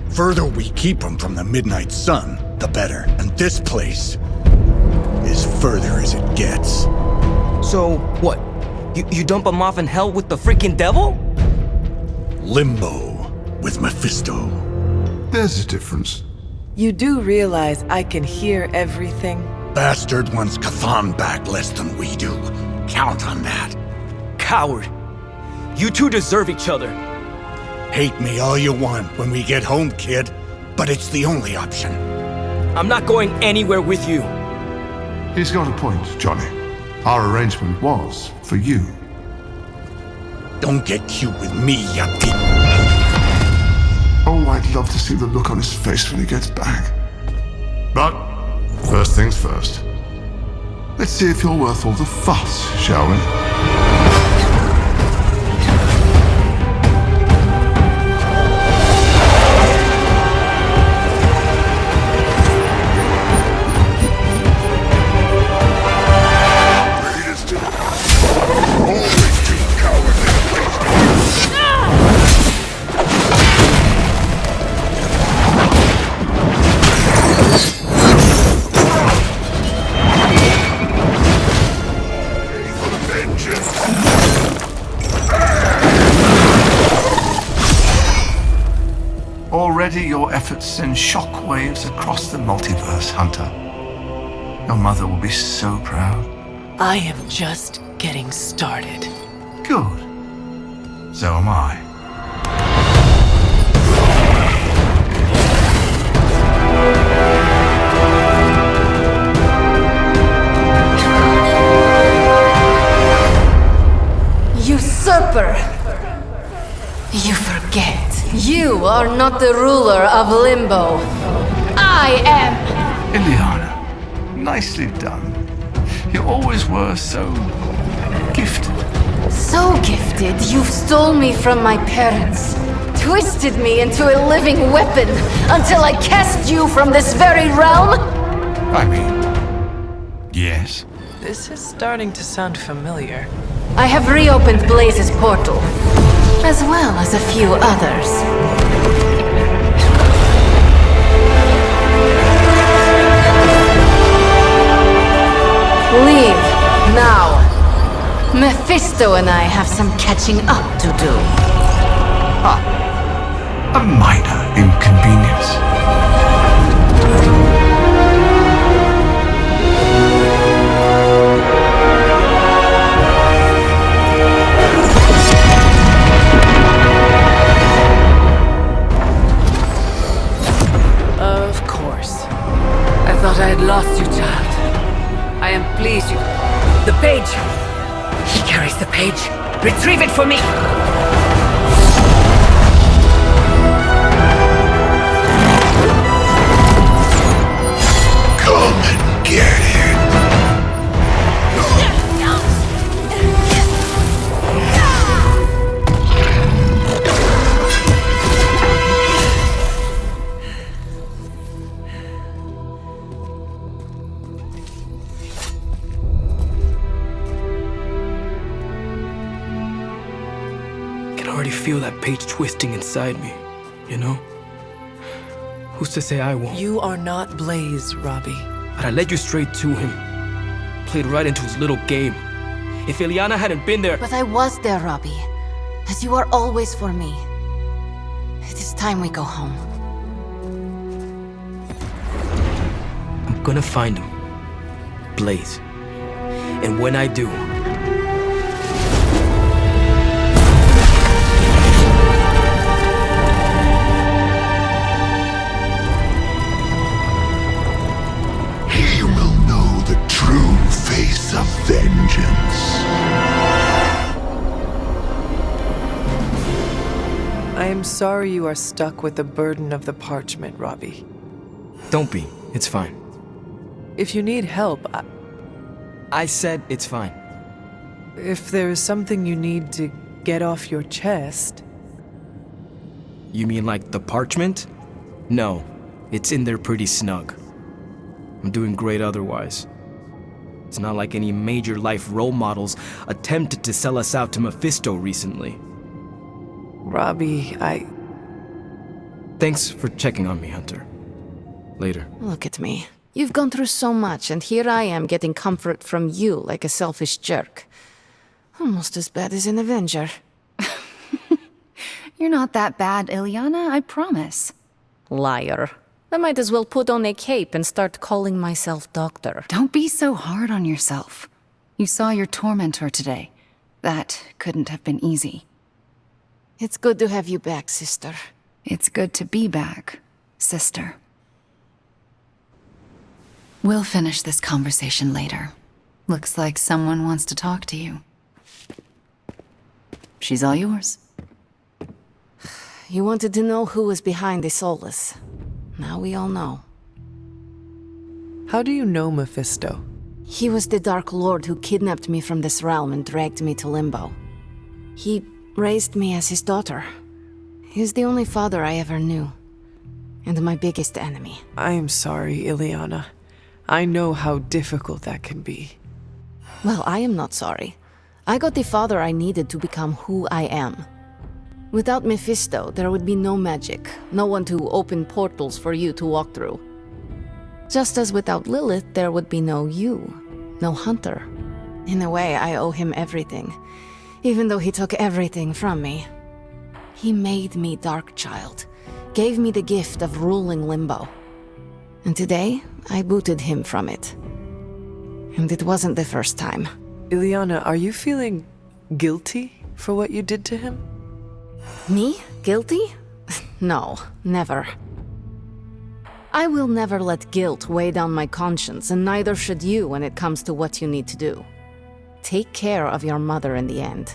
Further we keep him from the midnight sun, the better. And this place is further as it gets. So, what? You dump him off in hell with the freaking devil? Limbo with Mephisto. There's a difference. You do realize I can hear everything? Bastard wants Cathan back less than we do. Count on that. Coward. You two deserve each other. Hate me all you want when we get home, kid. But it's the only option. I'm not going anywhere with you. He's got a point, Johnny. Our arrangement was for you. Don't get cute with me, ya peep. Oh, I'd love to see the look on his face when he gets back. But, first things first. Let's see if you're worth all the fuss, shall we? Already your efforts send shockwaves across the multiverse, Hunter. Your mother will be so proud. I am just getting started. Good. So am I. Usurper! You forget. You are not the ruler of Limbo. I am! Ileana, nicely done. You always were so gifted. So gifted, you stole me from my parents. Twisted me into a living weapon until I cast you from this very realm? I mean, yes. This is starting to sound familiar. I have reopened Blaze's portal, as well as a few others. Leave, now. Mephisto and I have some catching up to do. A minor inconvenience. Of course. I thought I had lost you, child. I am pleased you... The page! He carries the page. Retrieve it for me! Come and get it. I already feel that page twisting inside me, you know? Who's to say I won't? You are not Blaze, Robbie. But I led you straight to him. Played right into his little game. If Ileana hadn't been there... But I was there, Robbie. As you are always for me. It is time we go home. I'm gonna find him. Blaze. And when I do... He will know the true face of vengeance. I am sorry you are stuck with the burden of the parchment, Robbie. Don't be. It's fine. If you need help, I said it's fine. if there is something you need to get off your chest... You mean like the parchment? No, it's in there pretty snug. I'm doing great otherwise. It's not like any major life role models attempted to sell us out to Mephisto recently. Robbie, Thanks for checking on me, Hunter. Later. Look at me. You've gone through so much, and here I am getting comfort from you like a selfish jerk. Almost as bad as an Avenger. You're not that bad, Ileana, I promise. Liar. I might as well put on a cape and start calling myself Doctor. Don't be so hard on yourself. You saw your tormentor today. That couldn't have been easy. It's good to have you back, sister. It's good to be back, sister. We'll finish this conversation later. Looks like someone wants to talk to you. She's all yours. You wanted to know who was behind this Solus. Now we all know. How do you know Mephisto? He was the Dark Lord who kidnapped me from this realm and dragged me to Limbo. He raised me as his daughter. He's the only father I ever knew. And my biggest enemy. I am sorry, Ileana. I know how difficult that can be. Well, I am not sorry. I got the father I needed to become who I am. Without Mephisto, there would be no magic, no one to open portals for you to walk through. Just as without Lilith, there would be no you, no Hunter. In a way, I owe him everything, even though he took everything from me. He made me Darkchild, gave me the gift of ruling Limbo. And today, I booted him from it. And it wasn't the first time. Ileana, are you feeling guilty for what you did to him? Me? Guilty? No, never. I will never let guilt weigh down my conscience, and neither should you when it comes to what you need to do. Take care of your mother in the end.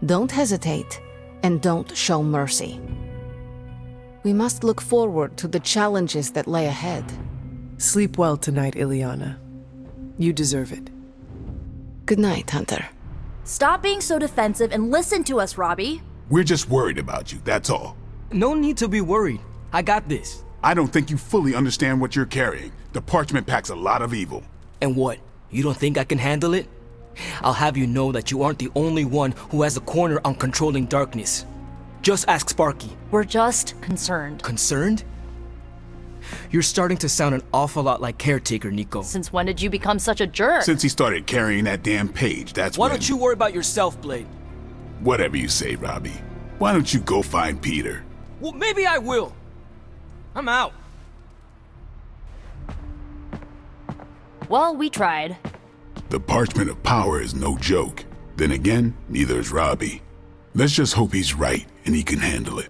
Don't hesitate, and don't show mercy. We must look forward to the challenges that lay ahead. Sleep well tonight, Ileana. You deserve it. Good night, Hunter. Stop being so defensive and listen to us, Robbie. We're just worried about you, that's all. No need to be worried. I got this. I don't think you fully understand what you're carrying. The parchment packs a lot of evil. And what? You don't think I can handle it? I'll have you know that you aren't the only one who has a corner on controlling darkness. Just ask Sparky. We're just concerned. Concerned? You're starting to sound an awful lot like Caretaker, Nico. Since when did you become such a jerk? Since he started carrying that damn page, that's Why don't you worry about yourself, Blade? Whatever you say, Robbie. Why don't you go find Peter? Well, maybe I will. I'm out. Well, we tried. The parchment of power is no joke. Then again, neither is Robbie. Let's just hope he's right and he can handle it.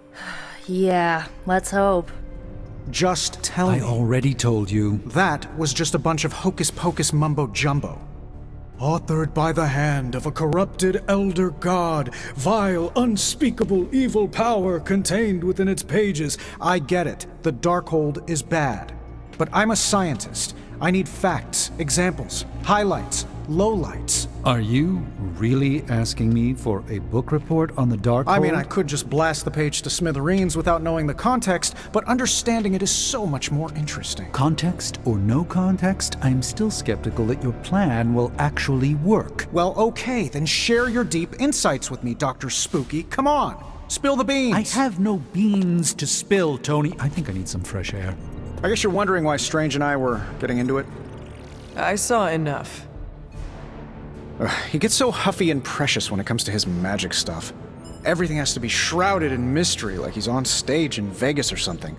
Yeah, let's hope. Just tell me. I already told you. That was just a bunch of hocus-pocus mumbo-jumbo. Authored by the hand of a corrupted elder god, vile, unspeakable evil power contained within its pages. I get it. The Darkhold is bad. But I'm a scientist. I need facts, examples, highlights, lowlights. Are you really asking me for a book report on the Darkhold? I mean, I could just blast the page to smithereens without knowing the context, but understanding it is so much more interesting. Context or no context, I'm still skeptical that your plan will actually work. Well, okay, then share your deep insights with me, Dr. Spooky. Come on, spill the beans. I have no beans to spill, Tony. I think I need some fresh air. I guess you're wondering why Strange and I were getting into it? I saw enough. He gets so huffy and precious when it comes to his magic stuff. Everything has to be shrouded in mystery, like he's on stage in Vegas or something.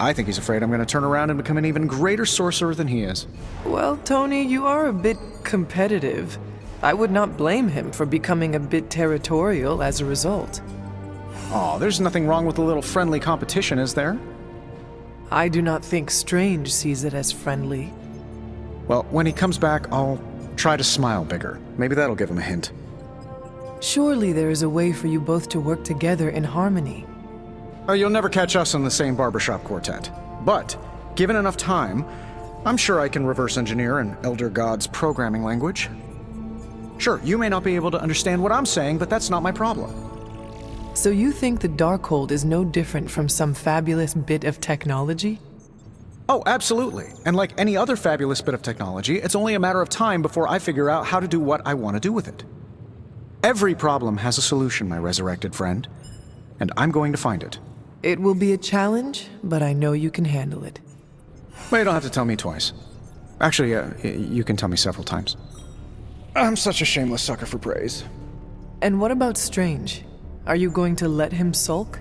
I think he's afraid I'm going to turn around and become an even greater sorcerer than he is. Well, Tony, you are a bit competitive. I would not blame him for becoming a bit territorial as a result. Aw, there's nothing wrong with a little friendly competition, is there? I do not think Strange sees it as friendly. Well, when he comes back, I'll try to smile bigger. Maybe that'll give him a hint. Surely there is a way for you both to work together in harmony. Oh, you'll never catch us in the same barbershop quartet. But, given enough time, I'm sure I can reverse engineer an Elder God's programming language. Sure, you may not be able to understand what I'm saying, but that's not my problem. So you think the Darkhold is no different from some fabulous bit of technology? Oh, absolutely. And like any other fabulous bit of technology, it's only a matter of time before I figure out how to do what I want to do with it. Every problem has a solution, my resurrected friend. And I'm going to find it. It will be a challenge, but I know you can handle it. Well, you don't have to tell me twice. Actually, you can tell me several times. I'm such a shameless sucker for praise. And what about Strange? Are you going to let him sulk?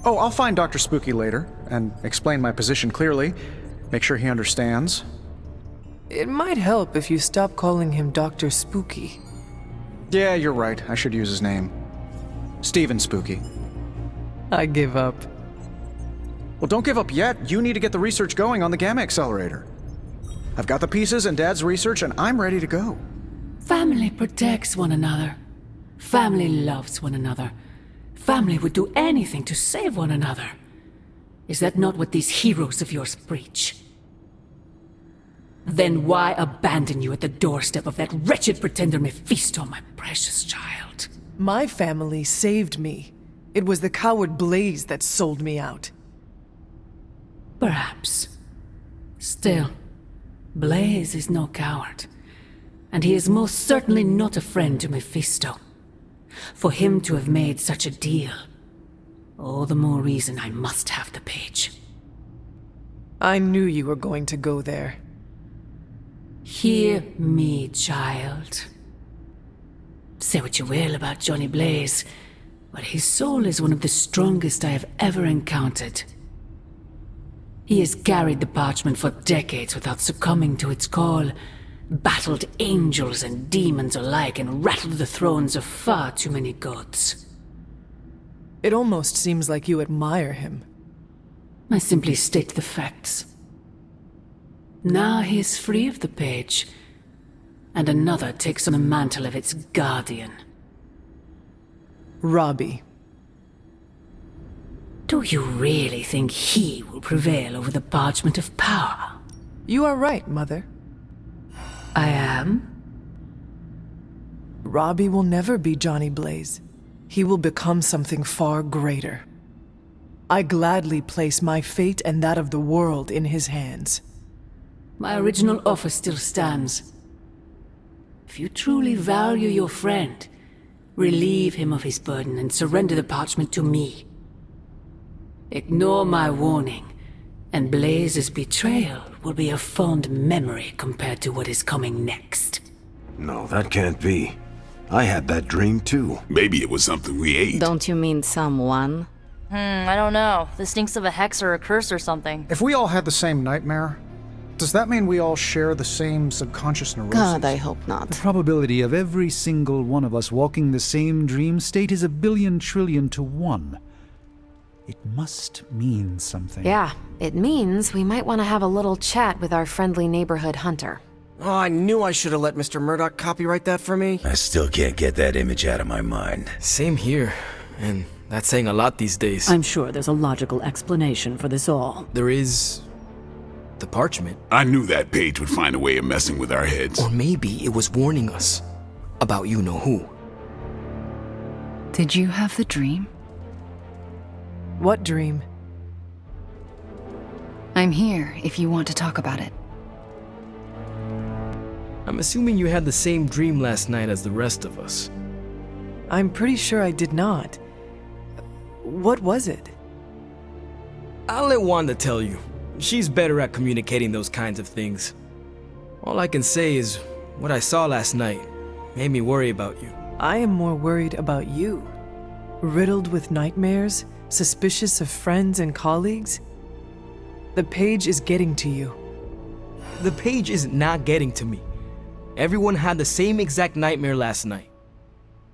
Oh, I'll find Dr. Spooky later, and explain my position clearly. Make sure he understands. It might help if you stop calling him Dr. Spooky. Yeah, you're right. I should use his name. Stephen Spooky. I give up. Well, don't give up yet. You need to get the research going on the Gamma Accelerator. I've got the pieces and Dad's research, and I'm ready to go. Family protects one another. Family loves one another. Family would do anything to save one another. Is that not what these heroes of yours preach? Then why abandon you at the doorstep of that wretched pretender Mephisto, my precious child? My family saved me. It was the coward Blaze that sold me out. Perhaps. Still, Blaze is no coward. And he is most certainly not a friend to Mephisto. For him to have made such a deal, all the more reason I must have the page. I knew you were going to go there. Hear me, child. Say what you will about Johnny Blaze, but his soul is one of the strongest I have ever encountered. He has carried the parchment for decades without succumbing to its call, battled angels and demons alike and rattled the thrones of far too many gods. It almost seems like you admire him. I simply state the facts. Now he is free of the page, and another takes on the mantle of its guardian. Robbie. Do you really think he will prevail over the parchment of power? You are right, Mother. I am? Robbie will never be Johnny Blaze. He will become something far greater. I gladly place my fate and that of the world in his hands. My original offer still stands. If you truly value your friend, relieve him of his burden and surrender the parchment to me. Ignore my warning, and Blaze's betrayal will be a fond memory compared to what is coming next. No, that can't be. I had that dream too. Maybe it was something we ate. Don't you mean someone? I don't know. This stinks of a hex or a curse or something. If we all had the same nightmare, does that mean we all share the same subconscious neurosis? God, I hope not. The probability of every single one of us walking the same dream state is 1,000,000,000 trillion to 1. It must mean something. Yeah, it means we might want to have a little chat with our friendly neighborhood hunter. Oh, I knew I should have let Mr. Murdoch copyright that for me. I still can't get that image out of my mind. Same here, and that's saying a lot these days. I'm sure there's a logical explanation for this all. There is... the parchment. I knew that page would find a way of messing with our heads. Or maybe it was warning us about you-know-who. Did you have the dream? What dream? I'm here if you want to talk about it. I'm assuming you had the same dream last night as the rest of us. I'm pretty sure I did not. What was it? I'll let Wanda tell you. She's better at communicating those kinds of things. All I can say is, what I saw last night made me worry about you. I am more worried about you. Riddled with nightmares, suspicious of friends and colleagues. The page is getting to you. The page is not getting to me. Everyone had the same exact nightmare last night.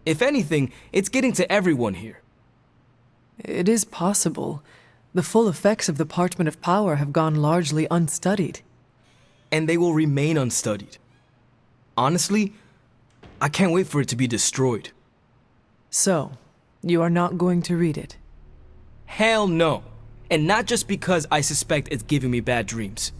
If anything, it's getting to everyone here. It is possible. The full effects of the Parchment of Power have gone largely unstudied. And they will remain unstudied. Honestly, I can't wait for it to be destroyed. So, you are not going to read it? Hell no. And not just because I suspect it's giving me bad dreams.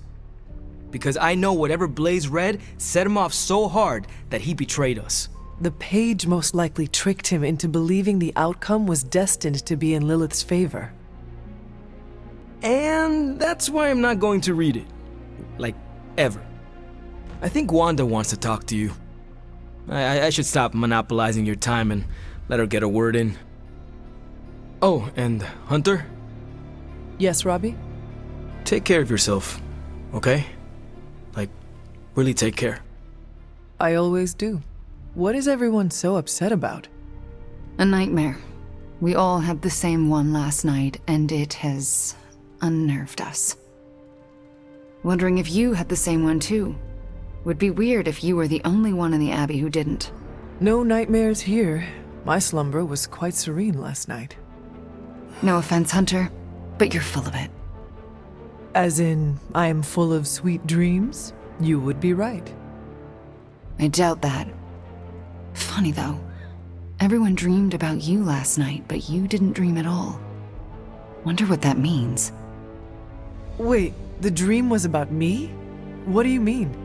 Because I know whatever Blaze read set him off so hard that he betrayed us. The page most likely tricked him into believing the outcome was destined to be in Lilith's favor. And that's why I'm not going to read it. Like, ever. I think Wanda wants to talk to you. I should stop monopolizing your time and let her get a word in. Oh, and Hunter? Yes, Robbie? Take care of yourself, okay? Like, really take care. I always do. What is everyone so upset about? A nightmare. We all had the same one last night, and it has unnerved us. Wondering if you had the same one too. Would be weird if you were the only one in the Abbey who didn't. No nightmares here. My slumber was quite serene last night. No offense, Hunter, but you're full of it. As in, I am full of sweet dreams? You would be right. I doubt that. Funny though. Everyone dreamed about you last night, but you didn't dream at all. Wonder what that means. Wait, the dream was about me? What do you mean?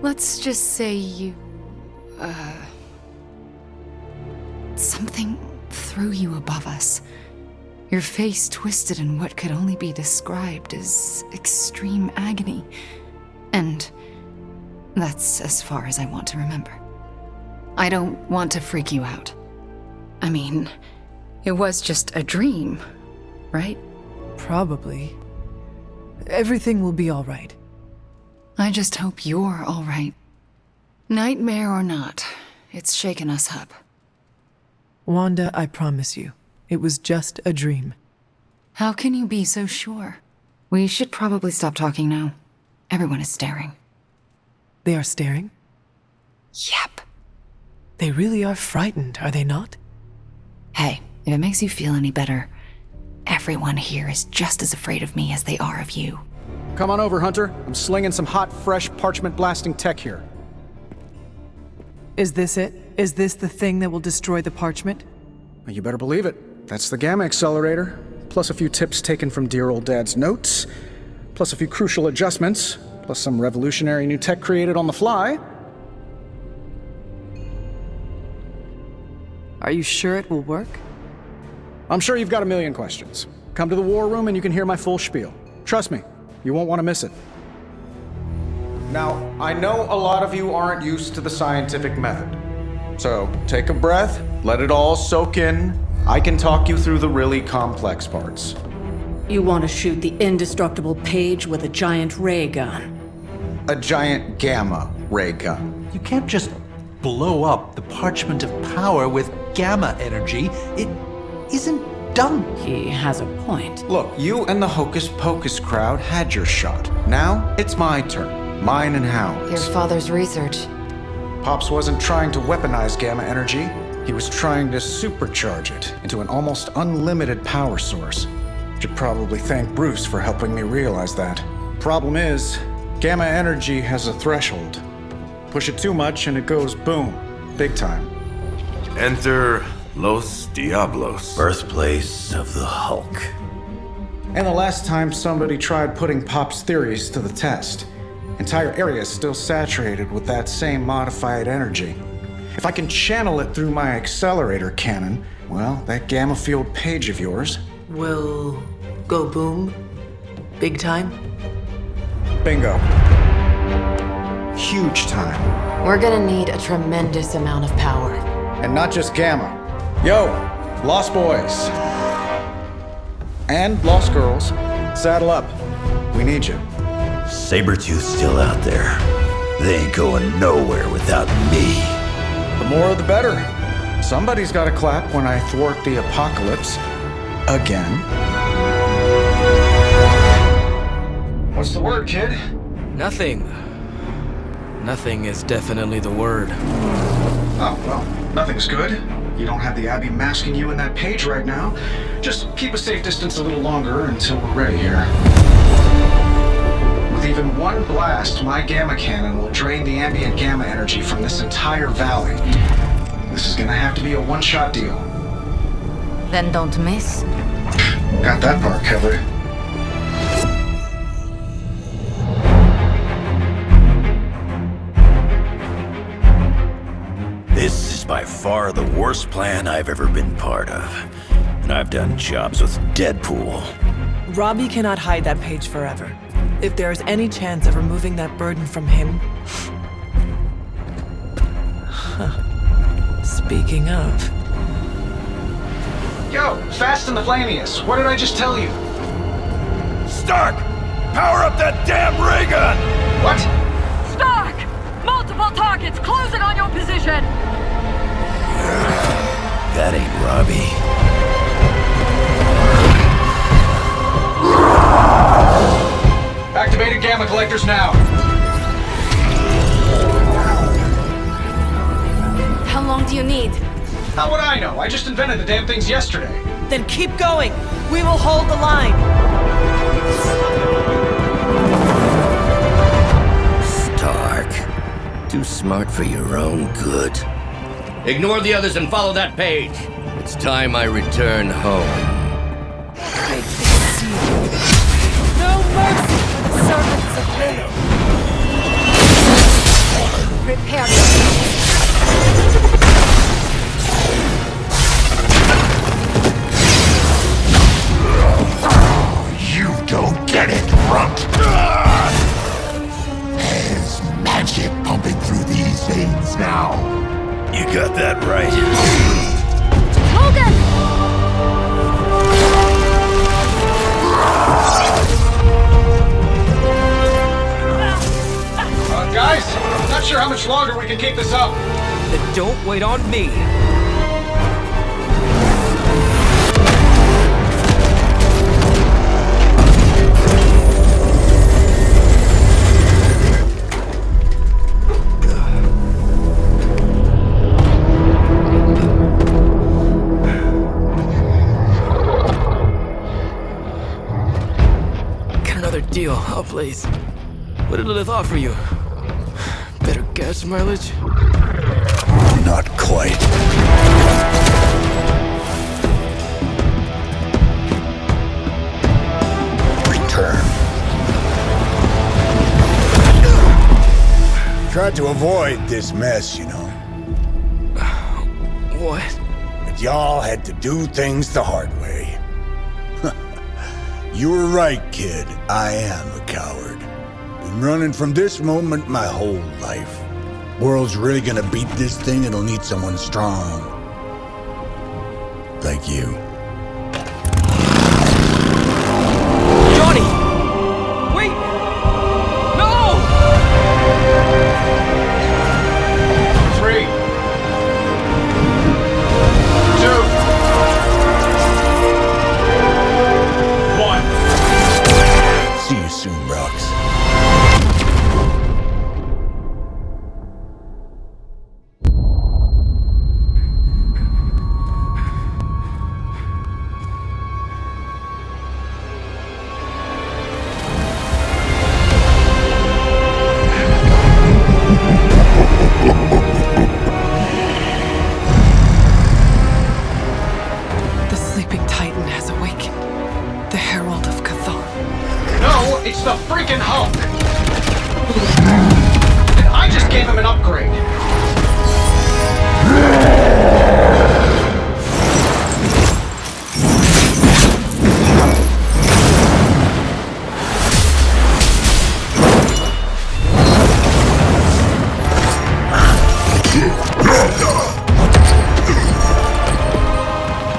Let's just say you... something threw you above us. Your face twisted in what could only be described as extreme agony. And that's as far as I want to remember. I don't want to freak you out. I mean, it was just a dream, right? Probably. Everything will be all right. I just hope you're all right. Nightmare or not, it's shaken us up. Wanda, I promise you, it was just a dream. How can you be so sure? We should probably stop talking now. Everyone is staring. They are staring? Yep. They really are frightened, are they not? Hey, if it makes you feel any better, everyone here is just as afraid of me as they are of you. Come on over, Hunter. I'm slinging some hot, fresh, parchment-blasting tech here. Is this it? Is this the thing that will destroy the parchment? You better believe it. That's the Gamma Accelerator, plus a few tips taken from dear old Dad's notes, plus a few crucial adjustments, plus some revolutionary new tech created on the fly. Are you sure it will work? I'm sure you've got a million questions. Come to the war room and you can hear my full spiel. Trust me, you won't want to miss it. Now, I know a lot of you aren't used to the scientific method. So, take a breath, let it all soak in. I can talk you through the really complex parts. You want to shoot the indestructible Page with a giant ray gun. A giant gamma ray gun. You can't just blow up the parchment of power with gamma energy. It isn't done. He has a point. Look, you and the Hocus Pocus crowd had your shot. Now, it's my turn. Mine and Howard's. Your father's research. Pops wasn't trying to weaponize gamma energy. He was trying to supercharge it into an almost unlimited power source. Should probably thank Bruce for helping me realize that. Problem is, gamma energy has a threshold. Push it too much and it goes boom. Big time. Enter Los Diablos. Birthplace of the Hulk. And the last time somebody tried putting Pop's theories to the test, entire area is still saturated with that same modified energy. If I can channel it through my accelerator cannon, well, that gamma field Page of yours will go boom? Big time? Bingo. Huge time. We're gonna need a tremendous amount of power. And not just gamma. Yo, Lost Boys. And Lost Girls, saddle up. We need you. Sabretooth's still out there. They ain't going nowhere without me. The more the better. Somebody's gotta clap when I thwart the apocalypse. Again. What's the word, kid? Nothing. Nothing is definitely the word. Oh, well, nothing's good. You don't have the Abbey masking you in that Page right now. Just keep a safe distance a little longer until we're ready here. With even one blast, my gamma cannon will drain the ambient gamma energy from this entire valley. This is gonna have to be a one-shot deal. Then don't miss. Got that part covered. This is by far the worst plan I've ever been part of. And I've done jobs with Deadpool. Robbie cannot hide that Page forever. If there is any chance of removing that burden from him... Speaking of... Yo, Fast and the Flamius, what did I just tell you? Stark! Power up that damn ray gun! What? Stark! Multiple targets closing on your position! That ain't Robbie. Activated gamma collectors now. How long do you need? How would I know? I just invented the damn things yesterday. Then keep going. We will hold the line. Stark. Too smart for your own good. Ignore the others and follow that Page. It's time I return home. No mercy for the servants of Lilith. Prepare yourself. You don't get it, runt! There's magic pumping through these veins now. You got that right. Logan! Guys, not sure how much longer we can keep this up. Then don't wait on me. deal. Oh, please. What did Lilith offer you? Better gas mileage? Not quite. Return. Tried to avoid this mess, you know. What? But y'all had to do things the hard way. You were right, kid. I am a coward. Been running from this moment my whole life. World's really gonna beat this thing, it'll need someone strong. Like you. Johnny! Wait! No! 3, 2, 1. See you soon, Rox. The sleeping titan has awakened. The herald of Cathar. No, it's the freaking Hulk! And I just gave him an upgrade.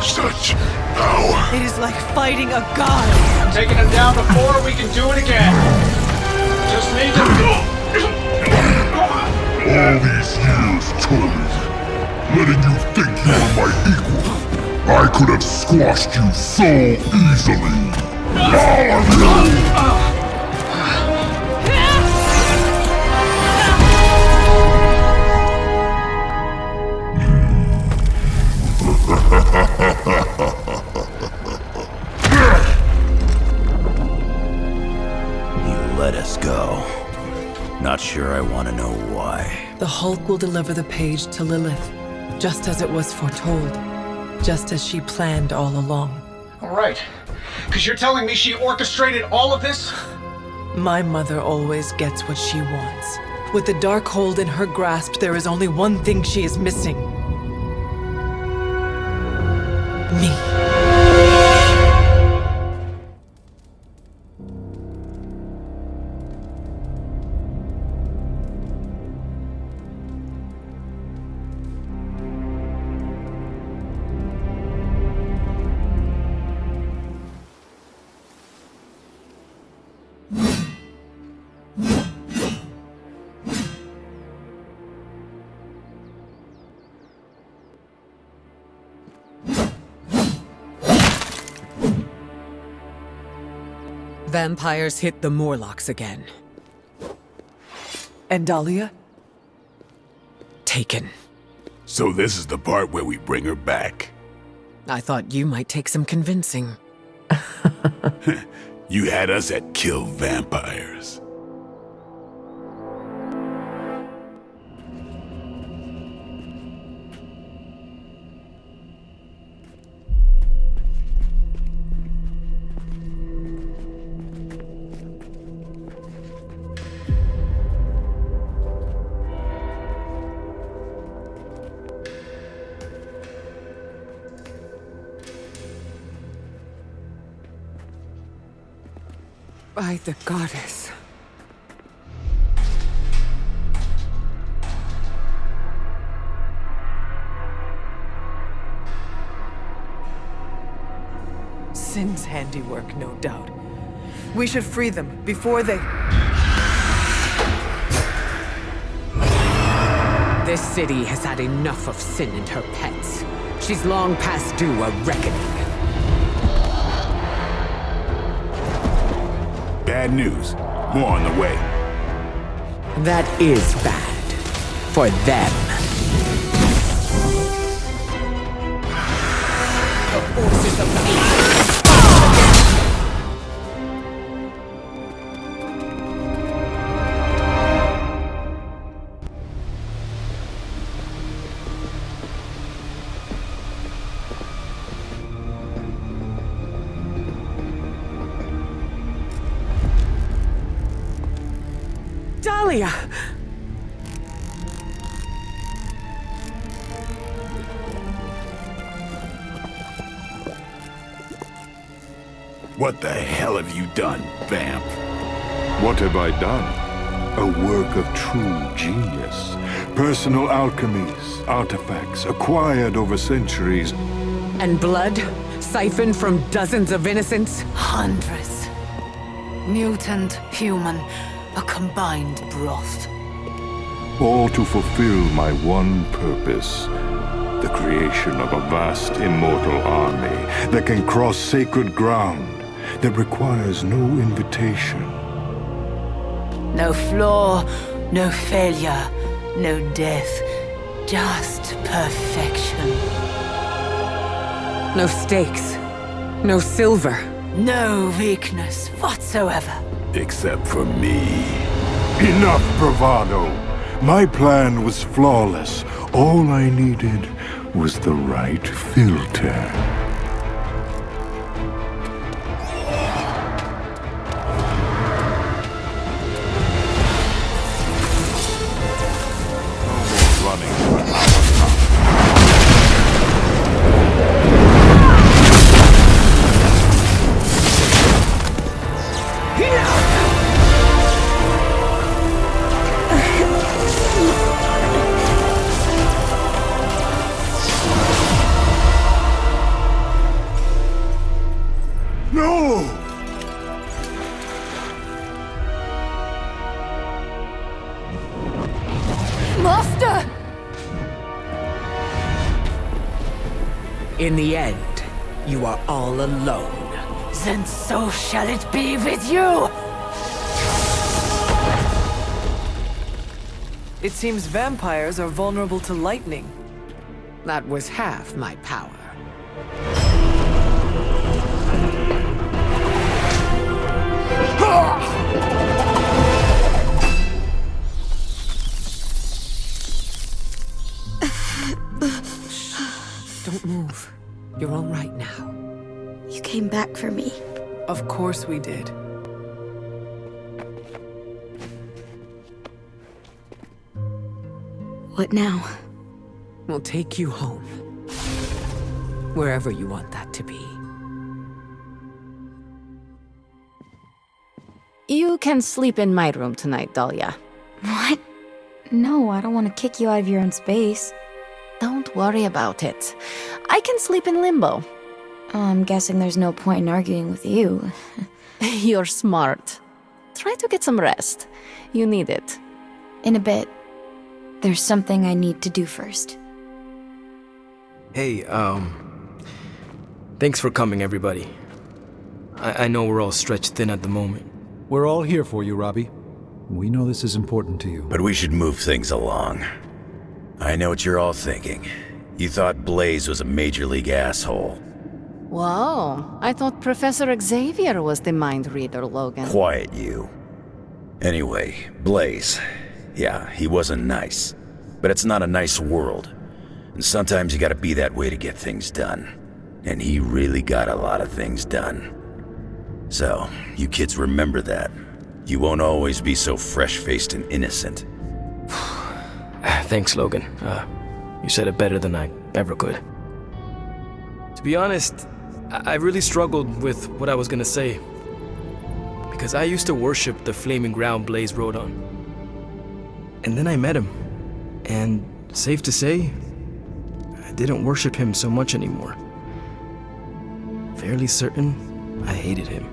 Such power. It is like fighting a god. I'm taking him down before we can do it again. Just need to... All these years, Tony, letting you think you were my equal. I could have squashed you so easily. All of you! You let us go. Not sure I want to know why. The Hulk will deliver the page to Lilith, just as it was foretold, just as she planned all along. Alright. Because you're telling me she orchestrated all of this? My mother always gets what she wants. With the Darkhold in her grasp, there is only one thing she is missing. Me. Vampires hit the Morlocks again. And Dahlia? Taken. So this is the part where we bring her back. I thought you might take some convincing. You had us at kill vampires. By the goddess. Sin's handiwork, no doubt. We should free them before they... This city has had enough of Sin and her pets. She's long past due a reckoning. Bad news. More on the way. That is bad. For them. The forces of the... Dahlia! What the hell have you done, Vamp? What have I done? A work of true genius. Personal alchemies, artifacts acquired over centuries. And blood? Siphoned from dozens of innocents? Hundreds. Mutant, human, a combined broth. All to fulfill my one purpose. The creation of a vast immortal army that can cross sacred ground, that requires no invitation. No flaw, no failure, no death, just perfection. No stakes. No silver. No weakness whatsoever. Except for me. Enough bravado! My plan was flawless. All I needed was the right filter. Master! In the end, you are all alone. Then so shall it be with you! It seems vampires are vulnerable to lightning. That was half my power. Don't move. You're all right now. You came back for me. Of course we did. What now? We'll take you home. Wherever you want that to be. You can sleep in my room tonight, Dahlia. What? No, I don't want to kick you out of your own space. Don't worry about it. I can sleep in limbo. I'm guessing there's no point in arguing with you. You're smart. Try to get some rest. You need it. In a bit. There's something I need to do first. Hey, thanks for coming, everybody. I know we're all stretched thin at the moment. We're all here for you, Robbie. We know this is important to you. But we should move things along. I know what you're all thinking. You thought Blaze was a major league asshole. Whoa, I thought Professor Xavier was the mind reader, Logan. Quiet, you. Anyway, Blaze. Yeah, he wasn't nice. But it's not a nice world. And sometimes you gotta be that way to get things done. And he really got a lot of things done. So, you kids remember that. You won't always be so fresh-faced and innocent. Thanks, Logan. You said it better than I ever could. To be honest, I really struggled with what I was gonna say. Because I used to worship the flaming ground Blaze rode on. And then I met him. And safe to say, I didn't worship him so much anymore. Fairly certain I hated him.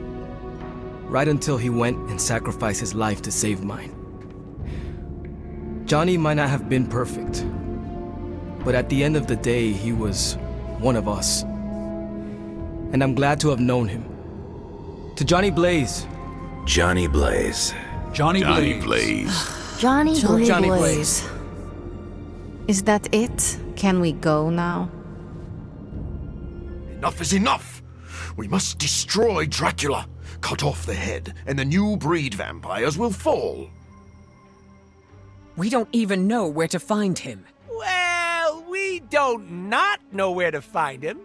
Right until he went and sacrificed his life to save mine. Johnny might not have been perfect, but at the end of the day, he was one of us. And I'm glad to have known him. To Johnny Blaze. Johnny Blaze. Johnny Blaze. Johnny Johnny Blaze. Blaze. Is that it? Can we go now? Enough is enough! We must destroy Dracula, cut off the head, and the new breed vampires will fall. We don't even know where to find him. Well, we don't not know where to find him.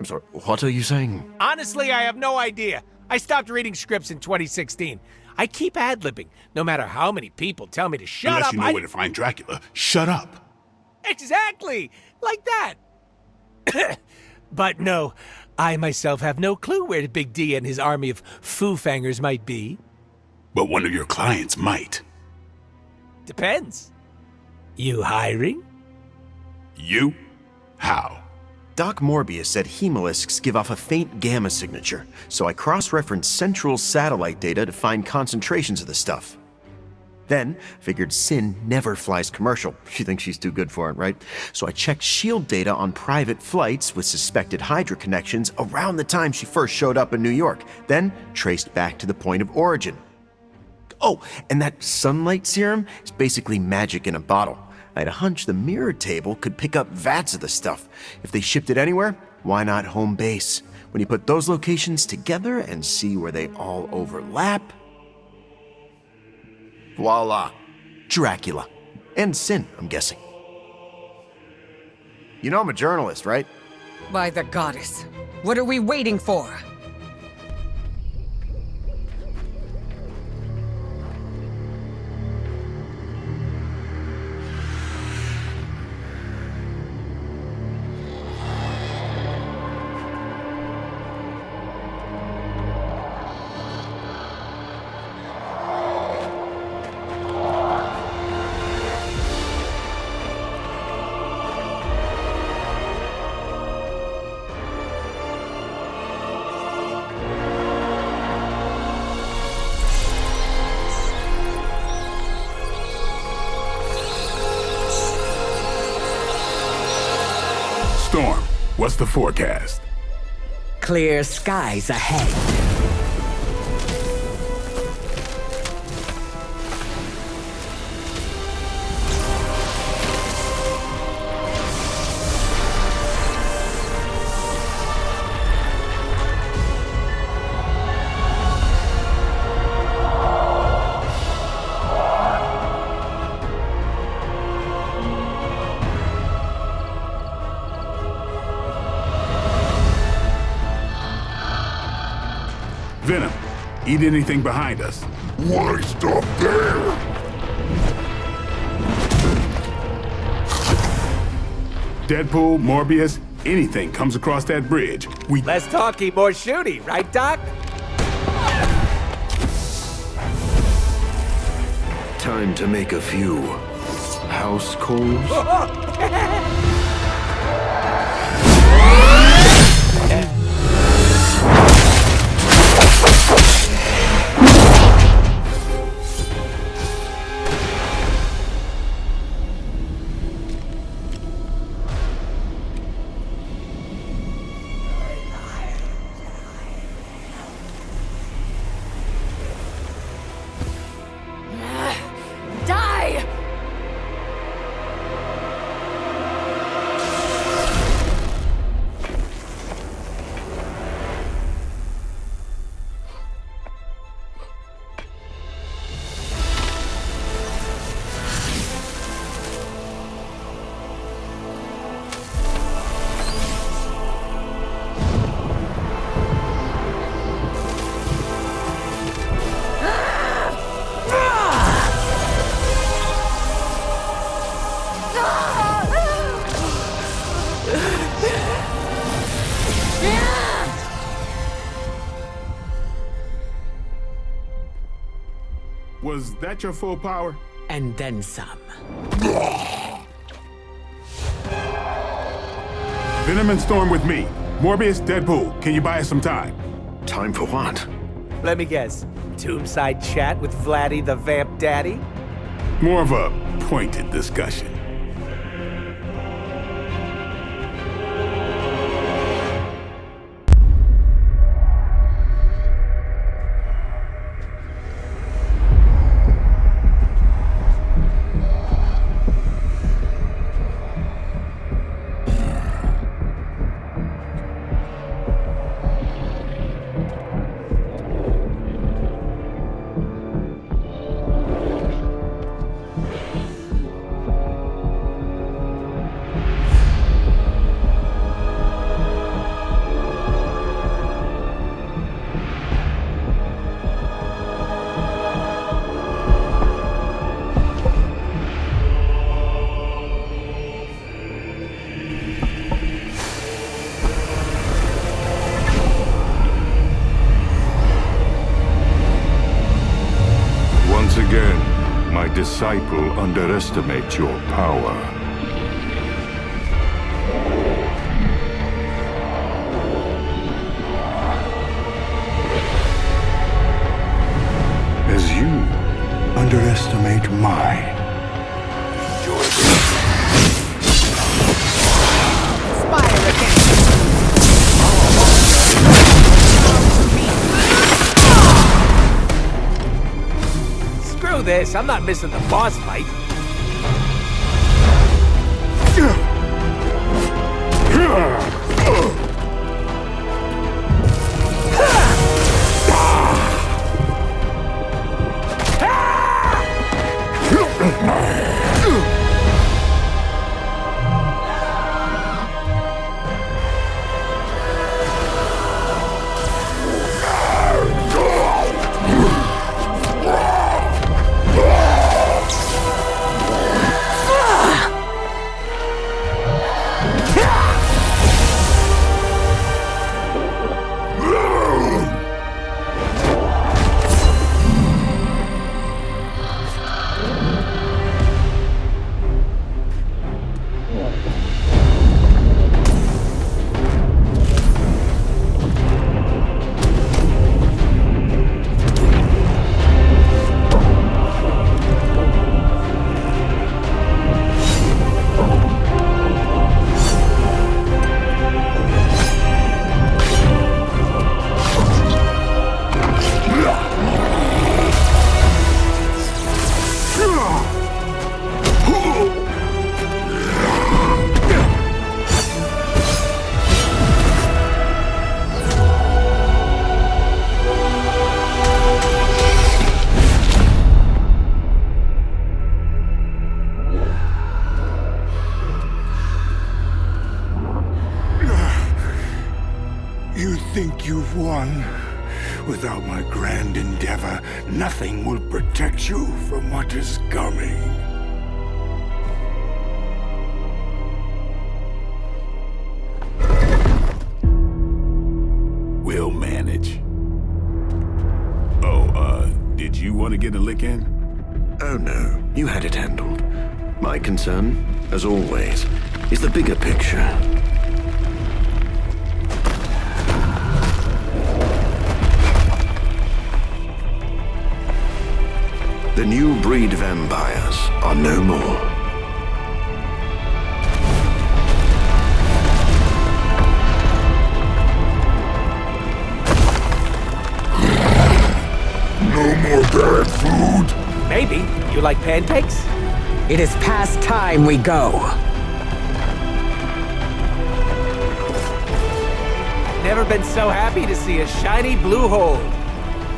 I'm sorry, what are you saying? Honestly, I have no idea. I stopped reading scripts in 2016. I keep ad-libbing, no matter how many people tell me to shut up. Unless you know where to find Dracula, shut up. Exactly! Like that! But no, I myself have no clue where Big D and his army of foo-fangers might be. But one of your clients might. Depends. You hiring? You? How? Doc Morbius said hemolisks give off a faint gamma signature, so I cross-referenced Central's satellite data to find concentrations of the stuff. Then, figured Sin never flies commercial. She thinks she's too good for it, right? So I checked SHIELD data on private flights with suspected Hydra connections around the time she first showed up in New York, then traced back to the point of origin. Oh, and that sunlight serum is basically magic in a bottle. I had a hunch the mirror table could pick up vats of the stuff. If they shipped it anywhere, why not home base? When you put those locations together and see where they all overlap, voila, Dracula. And Sin, I'm guessing. You know I'm a journalist, right? By the goddess. What are we waiting for? Storm, what's the forecast? Clear skies ahead. Venom, eat anything behind us. Why stop there? Deadpool, Morbius, anything comes across that bridge. Less talky, more shooty, right, Doc? Time to make a few house calls. Was that your full power? And then some. Venom and Storm with me. Morbius, Deadpool, can you buy us some time? Time for what? Let me guess. Tombside chat with Vladdy the Vamp Daddy? More of a pointed discussion. disciple underestimate your power. As you underestimate mine. Fire again. Screw this, I'm not missing the boss fight. You think you've won? Without my grand endeavor, nothing will protect you from what is coming. We'll manage. Oh, did you want to get a lick in? Oh no, you had it handled. My concern, as always, is the bigger picture. The new breed vampires are no more. No more bad food? Maybe. You like pancakes? It is past time we go. Never been so happy to see a shiny blue hole.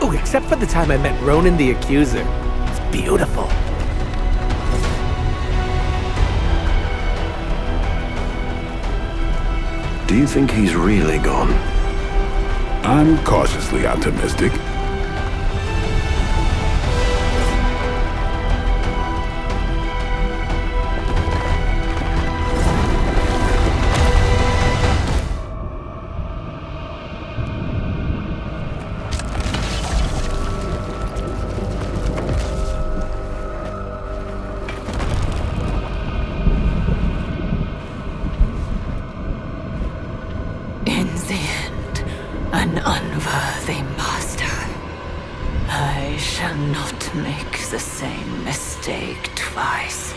Oh, except for the time I met Ronan the Accuser. It's beautiful. Do you think he's really gone? I'm cautiously optimistic. An unworthy master. I shall not make the same mistake twice.